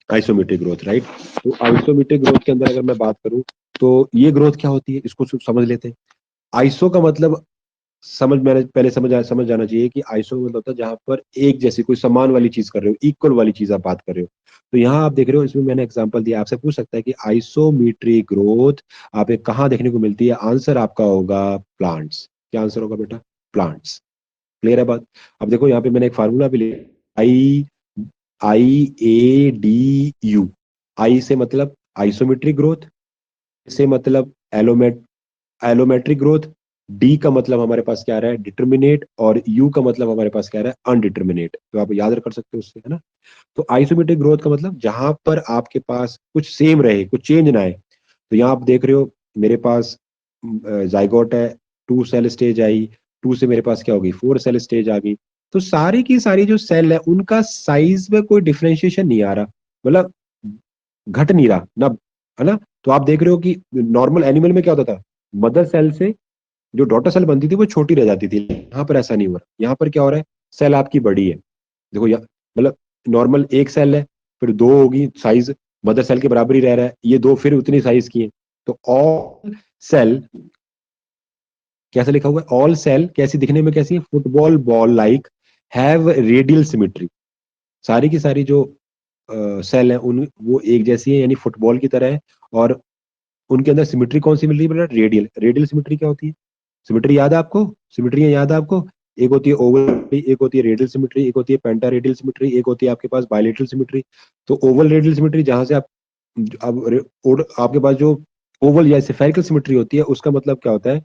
आइसोमेट्रिक ग्रोथ। राइट, तो आइसोमेट्रिक ग्रोथ के अंदर अगर मैं बात करूं तो ये ग्रोथ क्या होती है, इसको समझ लेते हैं। आइसो का मतलब समझ, मैंने पहले समझ जाना चाहिए कि आइसो का मतलब होता है जहां पर एक जैसी कोई समान वाली चीज कर रहे हो, इक्वल वाली चीज आप बात कर रहे हो। तो यहाँ आप देख रहे हो, इसमें मैंने एग्जांपल दिया, आपसे पूछ सकता है कि आइसोमेट्रिक ग्रोथ आप एक कहाँ देखने को मिलती है। आंसर आपका होगा प्लांट्स। क्या आंसर होगा बेटा, प्लांट्स। क्लियर है बात। अब देखो यहाँ पे मैंने एक फार्मूला भी लिया, आई IADU। आई से मतलब आइसोमेट्रिक ग्रोथ, से मतलब एलोमेट्रिक ग्रोथ, डी का मतलब हमारे पास क्या आ रहा है, डिटर्मिनेट, और यू का मतलब हमारे पास क्या आ रहा है, अनडिटर्मिनेट। तो आप याद कर सकते हो उससे, है ना। तो आइसोमेट्रिक ग्रोथ का मतलब जहां पर आपके पास कुछ सेम रहे, कुछ चेंज ना आए। तो यहाँ आप देख रहे हो मेरे पास जाइगोट है, टू सेल स्टेज आई, टू से मेरे पास क्या होगी, फोर सेल स्टेज आ गई। तो सारी की सारी जो सेल है उनका साइज में कोई डिफरेंशिएशन नहीं आ रहा, मतलब घट नहीं रहा ना, है ना। तो आप देख रहे हो कि नॉर्मल एनिमल में क्या होता था, मदर सेल से जो डॉटर सेल बनती थी वो छोटी रह जाती थी। यहाँ पर ऐसा नहीं हो रहा, यहाँ पर क्या हो रहा है, सेल आपकी बड़ी है। देखो मतलब नॉर्मल एक सेल है, फिर 2 होगी, साइज मदर सेल के बराबर ही रह रहा है, ये 2 फिर उतनी साइज की है। तो ऑल सेल कैसे लिखा हुआ है, ऑल सेल कैसी दिखने में कैसी है, football ball like, have radial symmetry. सारी की सारी जो सेल है उन वो एक जैसी है, यानी फुटबॉल की तरह है। और उनके अंदर सिमेट्री कौन सी मिल रही है बेटा, रेडियल। रेडियल सिमेट्री क्या होती है, सिमेट्री याद है आपको, सिमेट्री याद है आपको, एक होती है ओवल, एक होती है रेडियल सिमेट्री, एक होती है पेंटा रेडियल सिमेट्री, एक होती है आपके पास बायलेटरल सिमेट्री। तो ओवल रेडियल सिमेट्री जहां से आप अब आपके पास जो ओवल या स्फेरिकल सिमेट्री होती है, उसका मतलब क्या होता है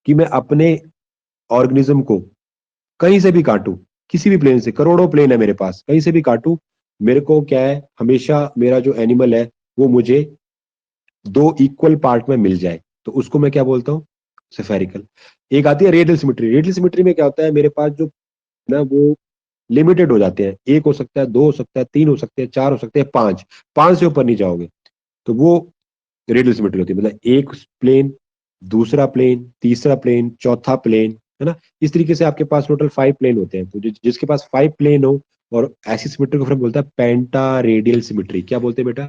कि मैं अपने ऑर्गेनिज्म को कहीं से भी काटूं, किसी भी प्लेन से, करोड़ों प्लेन है मेरे पास, कहीं से भी काटूं, मेरे को क्या है, हमेशा मेरा जो एनिमल है वो मुझे 2 इक्वल पार्ट में मिल जाए, तो उसको मैं क्या बोलता हूँ, स्फेरिकल। एक आती है रेडियल सिमेट्री। रेडियल सिमेट्री में क्या होता है, मेरे पास जो ना वो लिमिटेड हो जाते हैं, 1 हो सकता है, 2 हो सकता है, 3 हो सकते हैं, 4 हो सकते हैं, 5, 5 से ऊपर नहीं जाओगे, तो वो रेडियल सिमेट्री होती है। मतलब एक प्लेन, दूसरा प्लेन, तीसरा प्लेन, चौथा प्लेन, है ना। इस तरीके से आपके पास टोटल 5 प्लेन होते हैं। तो जिसके पास 5 प्लेन हो और ऐसी सिमेट्री को फिर हम बोलते हैं पेंटा रेडियल सिमेट्री। क्या बोलते हैं बेटा,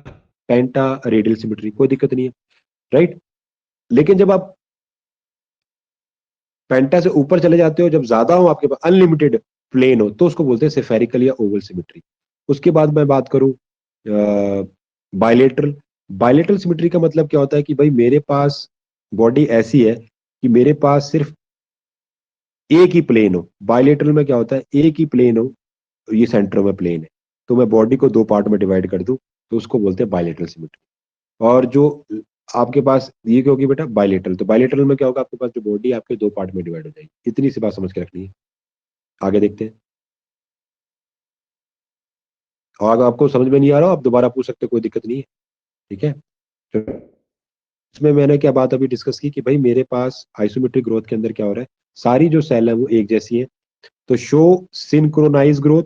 पेंटा रेडियल सिमेट्री, कोई दिक्कत नहीं है, राइट। लेकिन जब आप पेंटा से ऊपर चले जाते हो, जब ज्यादा हो आपके पास, अनलिमिटेड प्लेन हो, तो उसको बोलते हैं स्फेरिकल या ओवल सिमेट्री। उसके बाद मैं बात करूं बायलेटरल। बायलेटरल सिमेट्री का मतलब क्या होता है कि भाई मेरे पास बॉडी ऐसी है कि मेरे पास सिर्फ एक ही प्लेन हो। बायलेटरल में क्या होता है, एक ही प्लेन हो, ये सेंटर में प्लेन है, तो मैं बॉडी को 2 पार्ट में डिवाइड कर दूं, तो उसको बोलते हैं बायलेटरल सिमेट्री। और जो आपके पास ये क्या होगी बेटा, बायलेटरल। तो बायलेटरल में क्या होगा, आपके पास जो बॉडी आपके 2 पार्ट में डिवाइड हो जाएगी। इतनी सी बात समझ के रखनी है, आगे देखते हैं। और अगर आपको समझ में नहीं आ रहा हो, आप दोबारा पूछ सकते हो, कोई दिक्कत नहीं है, ठीक है। तो इसमें मैंने क्या बात अभी डिस्कस की कि भाई मेरे पास आइसोमेट्रिक ग्रोथ के अंदर क्या हो रहा है, सारी जो सेल है वो एक जैसी है, तो show synchronise growth,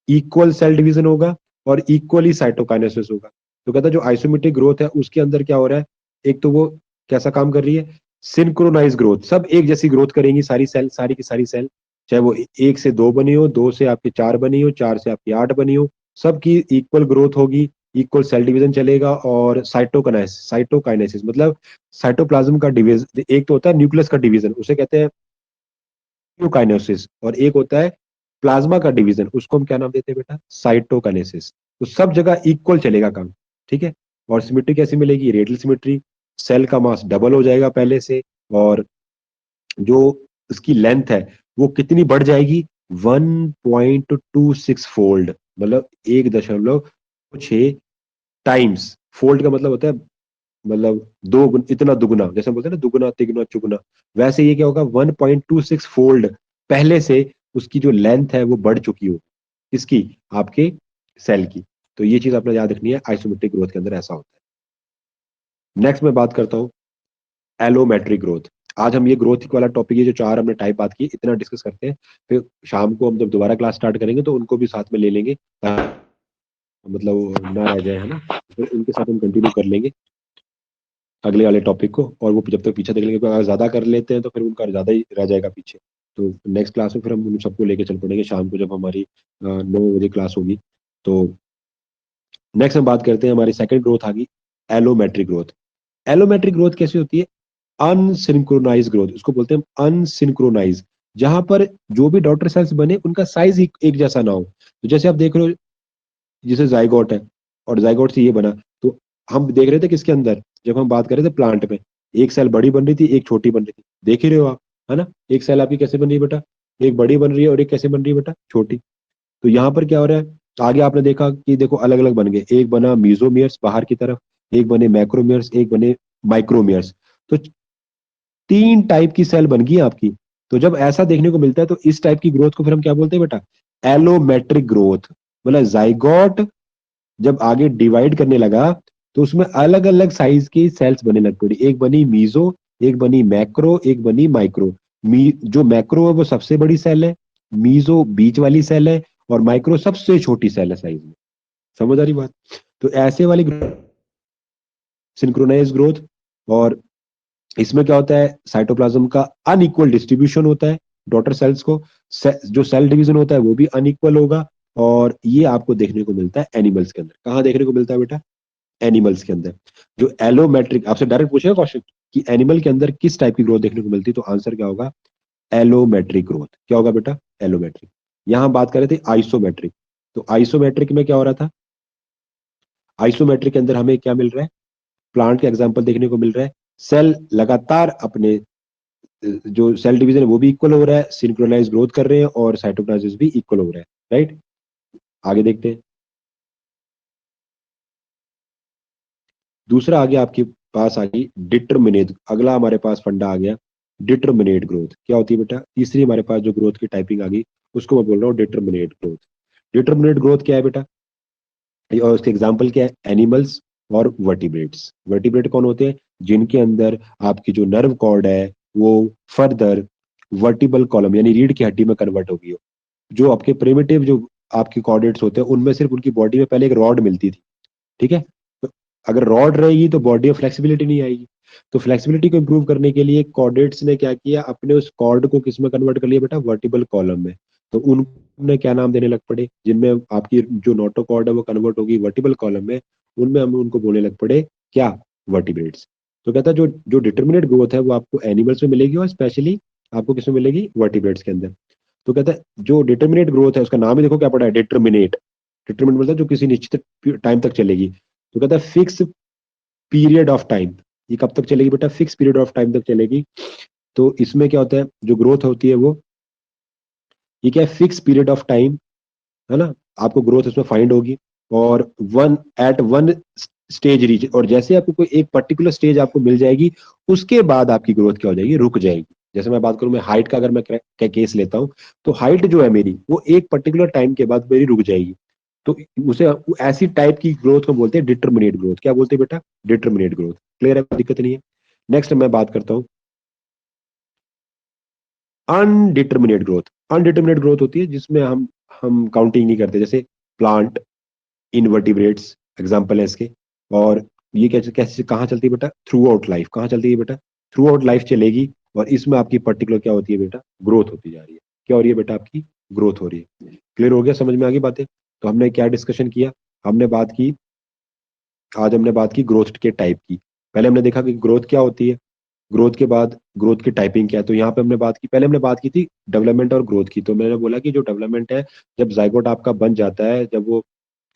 equal cell division होगा और इक्वली साइटोकाइनेसिस होगा। तो कहता है जो आइसोमेट्रिक ग्रोथ है उसके अंदर क्या हो रहा है, एक तो वो कैसा काम कर रही है, सिंक्रोनाइज ग्रोथ, सब एक जैसी ग्रोथ करेंगी सारी सेल, सारी की सारी सेल, चाहे वो 1 से 2 बनी हो, 2 से आपकी 4 बनी हो, 4 से आपकी 8 बनी हो, सबकी इक्वल ग्रोथ होगी, इक्वल सेल डिवीजन चलेगा। और साइटोकाइनेसिस मतलब साइटोप्लाज्म का डिवीजन, एक तो होता है न्यूक्लियस का डिवीजन, उसे कहते हैं न्यूकाइनेसिस, और एक होता है प्लाज्मा का डिवीजन, उसको हम क्या नाम देते हैं बेटा, साइटोकाइनेसिस। तो सब जगह इक्वल चलेगा काम, ठीक है। और सिमेट्री कैसी मिलेगी, रेडियल सिमेट्री, सेल का मास डबल हो जाएगा पहले से, और जो उसकी लेंथ है वो कितनी बढ़ जाएगी, 1.26 फोल्ड, मतलब 1.6 टाइम्स। फोल्ड का मतलब होता है, मतलब इतना दुगुना, जैसे हम बोलते हैं ना, दुगुना तिगुना चुगुना, वैसे ये क्या होगा, 1.26 फोल्ड पहले से उसकी जो लेंथ है वो बढ़ चुकी हो, इसकी, आपके सेल की। तो ये चीज आपने याद रखनी है, आइसोमेट्रिक ग्रोथ के अंदर ऐसा होता है। नेक्स्ट मैं बात करता हूँ एलोमेट्रिक ग्रोथ। आज हम ये ग्रोथ वाला टॉपिक, ये जो 4 हमने टाइप बात की, इतना डिस्कस करते हैं, फिर शाम को हम जब दोबारा क्लास स्टार्ट करेंगे तो उनको भी साथ में ले लेंगे, मतलब वो ना रह जाए, है ना। फिर उनके साथ हम कंटिन्यू कर लेंगे अगले वाले टॉपिक को, और वो जब तक पीछे देख लेंगे, अगर ज्यादा कर लेते हैं तो फिर उनका ज्यादा ही रह जाएगा पीछे। तो नेक्स्ट क्लास में फिर हम उन सबको लेके चल पड़ेंगे शाम को, जब हमारी 9 बजे क्लास होगी। तो नेक्स्ट हम बात करते हैं, हमारी सेकंड ग्रोथ आ गई, एलोमेट्रिक ग्रोथ। एलोमेट्रिक ग्रोथ कैसी होती है, अनसिंक्रोनाइज ग्रोथ, उसको बोलते हैं अनसिंक्रोनाइज, जहां पर जो भी डॉटर सेल्स बने उनका साइज एक जैसा ना हो। तो जैसे आप देख रहे हो, जैसे जाइगोट है, और जाइगोट से ये बना, तो हम देख रहे थे किसके अंदर, जब हम बात कर रहे थे प्लांट में, एक सेल बड़ी बन रही थी, एक छोटी बन रही थी, देख ही रहे हो आप, है ना। एक सेल आपकी कैसे बन रही है बेटा, एक बड़ी बन रही है, और एक कैसे बन रही है बेटा, छोटी। तो यहाँ पर क्या हो रहा है, आगे आपने देखा कि देखो अलग अलग बन गए, एक बना मीजोमियर्स बाहर की तरफ, एक बने मैक्रोमियर्स, एक बने माइक्रोमियर्स। तो 3 टाइप की सेल बन गई आपकी। तो जब ऐसा देखने को मिलता है, तो इस टाइप की ग्रोथ को फिर हम क्या बोलते हैं बेटा, एलोमेट्रिक ग्रोथ। मतलब जाइगोट जब आगे डिवाइड करने लगा, तो उसमें अलग अलग साइज की सेल्स बनने लग पड़ी, एक बनी मीजो, एक बनी मैक्रो, एक बनी माइक्रो। जो मैक्रो है वो सबसे बड़ी सेल है, मीजो बीच वाली सेल है, और माइक्रो सबसे छोटी सेल है साइज में। समझ आ रही बात। तो ऐसे वाली सिंक्रोनाइज ग्रोथ। और इसमें क्या होता है, साइटोप्लाज्म का अनइक्वल डिस्ट्रीब्यूशन होता है डॉटर सेल्स को, जो सेल डिवीजन होता है वो भी अनइक्वल होगा, और ये आपको देखने को मिलता है एनिमल्स के अंदर। कहाँ देखने को मिलता है बेटा? एनिमल्स के अंदर। जो एलोमेट्रिक, आपसे डायरेक्ट पूछेगा क्वेश्चन कि एनिमल के अंदर किस टाइप की ग्रोथ देखने को मिलती है, तो आंसर क्या होगा? एलोमेट्रिक ग्रोथ। क्या होगा बेटा? एलोमेट्रिक। यहां बात कर रहे थे आइसोमेट्रिक, तो आइसोमेट्रिक में क्या हो रहा था? आइसोमेट्रिक के अंदर हमें क्या मिल रहा है? प्लांट का एग्जाम्पल देखने को मिल रहा है, सेल लगातार अपने जो सेल डिवीजन है वो भी इक्वल हो रहा है, सिंक्रोनाइज ग्रोथ कर रहे हैं और साइटोप्लाज्म भी इक्वल हो रहा है, राइट। आगे देखते हैं। दूसरा आगे आपके पास आ गई डिटरमिनेट, अगला हमारे पास फंडा आ गया डिटरमिनेट ग्रोथ। क्या होती है बेटा? तीसरी हमारे पास जो ग्रोथ की टाइपिंग आ गई उसको मैं बोल रहा हूँ डिटरमिनेट ग्रोथ। डिटरमिनेट ग्रोथ क्या है बेटा? और उसके एग्जाम्पल क्या है? एनिमल्स और वर्टिब्रेट्स। वर्टिब्रेट कौन होते हैं? जिनके अंदर आपकी जो नर्व कॉर्ड है वो फर्दर वर्टिबल कॉलम यानी रीढ़ की हड्डी में कन्वर्ट होगी। जो आपके प्रिमिटिव जो आपके कॉर्डेट्स होते हैं उनमें सिर्फ उनकी बॉडी में पहले एक रॉड मिलती थी, ठीक है। तो अगर रॉड रहेगी तो बॉडी में फ्लेक्सिबिलिटी नहीं आएगी। तो फ्लेक्सिबिलिटी को इंप्रूव करने के लिए कॉर्डेट्स ने क्या किया, अपने उस कॉर्ड को किस में कन्वर्ट कर लिया बेटा? वर्टिबल कॉलम में। तो उन्होंने क्या नाम देने लग पड़े? जिनमें आपकी जो नोटोकॉर्ड है वो कन्वर्ट होगी वर्टिबल कॉलम में, उनमें हम उनको बोलने लग पड़े क्या? वर्टिब्रेट्स। तो कहता है जो जो डिटर्मिनेट ग्रोथ है वो आपको एनिमल्स में मिलेगी और स्पेशली आपको किसमें मिलेगी? वर्टिब्रेट्स के अंदर। तो कहता है जो डिटर्मिनेट ग्रोथ है उसका नाम ही देखो क्या पड़ा है? डिटर्मिनेट। डिटर्मिनेट मतलब जो किसी निश्चित टाइम तक चलेगी। तो कहता है फिक्स पीरियड ऑफ टाइम। ये कब तक चलेगी बेटा? फिक्स पीरियड ऑफ टाइम तक चलेगी। तो इसमें क्या होता है, जो ग्रोथ होती है वो, ये क्या है? फिक्स पीरियड ऑफ टाइम, है ना। आपको ग्रोथ इसमें फाइंड होगी और one eight one stage reach, और जैसे आपको कोई एक पर्टिकुलर स्टेज आपको मिल जाएगी उसके बाद आपकी ग्रोथ क्या हो जाएगी? रुक जाएगी। जैसे मैं बात करूं, मैं हाइट का अगर मैं केस लेता हूं, तो हाइट जो है मेरी वो एक पर्टिकुलर टाइम के बाद मेरी रुक जाएगी। तो उसे ऐसी टाइप की ग्रोथ को बोलते हैं डिटर्मिनेट ग्रोथ। क्या बोलते हैं बेटा? Determinate growth. क्लियर है? कोई दिक्कत नहीं है। नेक्स्ट मैं बात करता हूँ अनडिटर्मिनेट ग्रोथ। अनडिटर्मिनेट ग्रोथ होती है जिसमें हम काउंटिंग नहीं करते, जैसे प्लांट, इनवर्टिब्रेट्स एग्जाम्पल है इसके। और ये कैसे कैसे कहाँ चलती है बेटा? Through out life. कहाँ चलती है बेटा? थ्रू आउट लाइफ चलेगी। और इसमें आपकी पर्टिकुलर क्या होती है बेटा? ग्रोथ होती जा रही है। क्या हो रही है बेटा? आपकी ग्रोथ हो रही है। क्लियर हो गया? समझ में आ गई बातें? तो हमने क्या डिस्कशन किया? हमने बात की, आज हमने बात की ग्रोथ के टाइप की। पहले हमने देखा कि ग्रोथ क्या होती है, ग्रोथ के बाद ग्रोथ की टाइपिंग क्या है। तो यहाँ पे हमने बात की, पहले हमने बात की थी डेवलपमेंट और ग्रोथ की। तो मैंने बोला कि जो डेवलपमेंट है, जब जाइगोट आपका बन जाता है, जब वो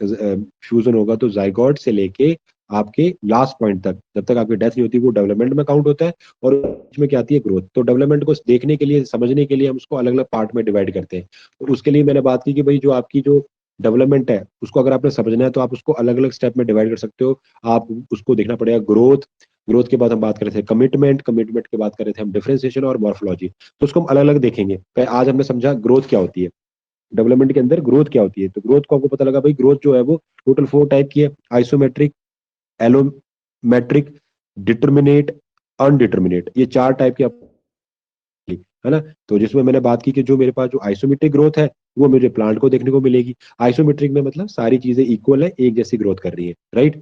फ्यूजन होगा, तो जाइगोट से लेके आपके लास्ट पॉइंट तक, जब तक आपकी डेथ नहीं होती, वो डेवलपमेंट में काउंट होता है। और उसमें क्या आती है? ग्रोथ। तो डेवलपमेंट को देखने के लिए, समझने के लिए हम उसको अलग अलग पार्ट में डिवाइड करते हैं। तो उसके लिए मैंने बात की कि भाई जो आपकी जो डेवलपमेंट है उसको अगर आपने समझना है तो आप उसको अलग अलग स्टेप में डिवाइड कर सकते हो। आप उसको देखना पड़ेगा ग्रोथ। ग्रोथ के बाद हम बात कर रहे थे कमिटमेंट, कमिटमेंट के बाद कर रहे थे हम डिफरेंशिएशन और मॉर्फोलॉजी। तो उसको हम अलग अलग देखेंगे। आज हमने समझा ग्रोथ क्या होती है, डेवलपमेंट के अंदर ग्रोथ क्या होती है। तो ग्रोथ को आपको पता लगा भाई, ग्रोथ जो है वो टोटल 4 टाइप की है: आइसोमेट्रिक, एलोमेट्रिक, डिटर्मिनेट, अनडिटर्मिनेट। ये 4 टाइप की है ना। तो जिसमें मैंने बात की कि जो मेरे पास जो आइसोमेट्रिक ग्रोथ है वो मुझे प्लांट को देखने को मिलेगी। आइसोमेट्रिक में मतलब सारी चीजें इक्वल है, एक जैसी ग्रोथ कर रही है, राइट।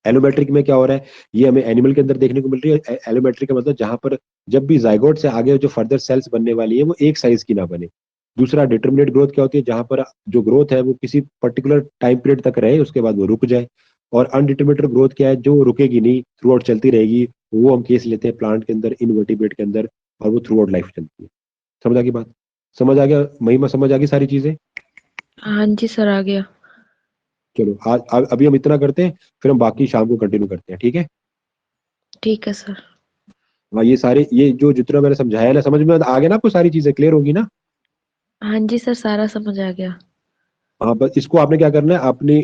एलोमेट्रिक में क्या हो रहा है, ये हमें एनिमल के अंदर देखने को मिल रही है। एलोमेट्रिक का मतलब जहां पर जब भी जाइगोट से आगे जो फर्दर सेल्स बनने वाली है वो एक साइज की ना बने। दूसरा डिटर्मिनेट ग्रोथ क्या होती है, जहां पर जो ग्रोथ है वो किसी पर्टिकुलर टाइम पीरियड तक रहे, उसके बाद वो रुक जाए। और अनडिटर्मिनेट ग्रोथ क्या है, जो रुकेगी नहीं, थ्रू आउट चलती रहेगी। वो हम केस लेते हैं प्लांट के अंदर, इनवर्टिब्रेट के अंदर, और वो थ्रू आउट लाइफ चलती है। समझ आ गई बात? समझ आ गया महिमा? समझ आ गई सारी चीजें? हाँ जी सर, आ गया। चलो आज अभी हम इतना करते हैं, फिर हम बाकी शाम को कंटिन्यू करते हैं, ठीक है। ठीक है सर। हाँ, ये सारे, ये जो जितना मैंने समझाया ना, समझ में आ गया ना आपको? सारी चीजें क्लियर होगी ना? हाँ जी सर, सारा समझ आ गया। हाँ, बस इसको आपने क्या करना है, अपनी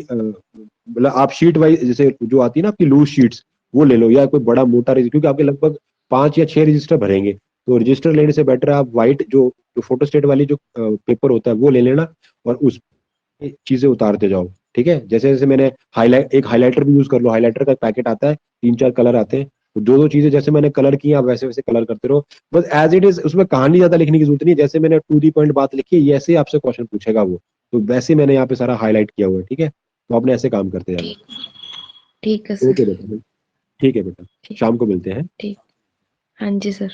मतलब आप शीट वाइज, जैसे जो आती है ना आपकी लूज शीट्स, वो ले लो, या कोई बड़ा मोटा रजिस्टर, क्योंकि आपके लगभग 5 या 6 रजिस्टर भरेंगे। तो रजिस्टर लेने से बेटर है आप व्हाइट जो फोटोस्टेट वाली जो पेपर होता है वो ले लेना, और उस पे चीजें उतारते जाओ, ठीक है। जैसे जैसे मैंने एक हाइलाइटर भी यूज कर लो, हाइलाइटर का पैकेट आता है, 3-4 कलर आते हैं। तो दो दो चीजें जैसे मैंने कलर की, आप वैसे वैसे कलर करते रहो। बस एज इट इज, उसमें कहानी ज्यादा लिखने की जरूरत नहीं है। जैसे मैंने टू दी पॉइंट बात लिखी है, ऐसे ही आपसे क्वेश्चन पूछेगा वो। तो वैसे मैंने यहाँ पे सारा हाईलाइट किया हुआ है, ठीक है। तो आपने ऐसे काम करते जाना। ठीक। ठीक है ओके सर। बेटा, ठीक है बेटा, ठीक। शाम को मिलते हैं। ठीक। हाँ जी सर।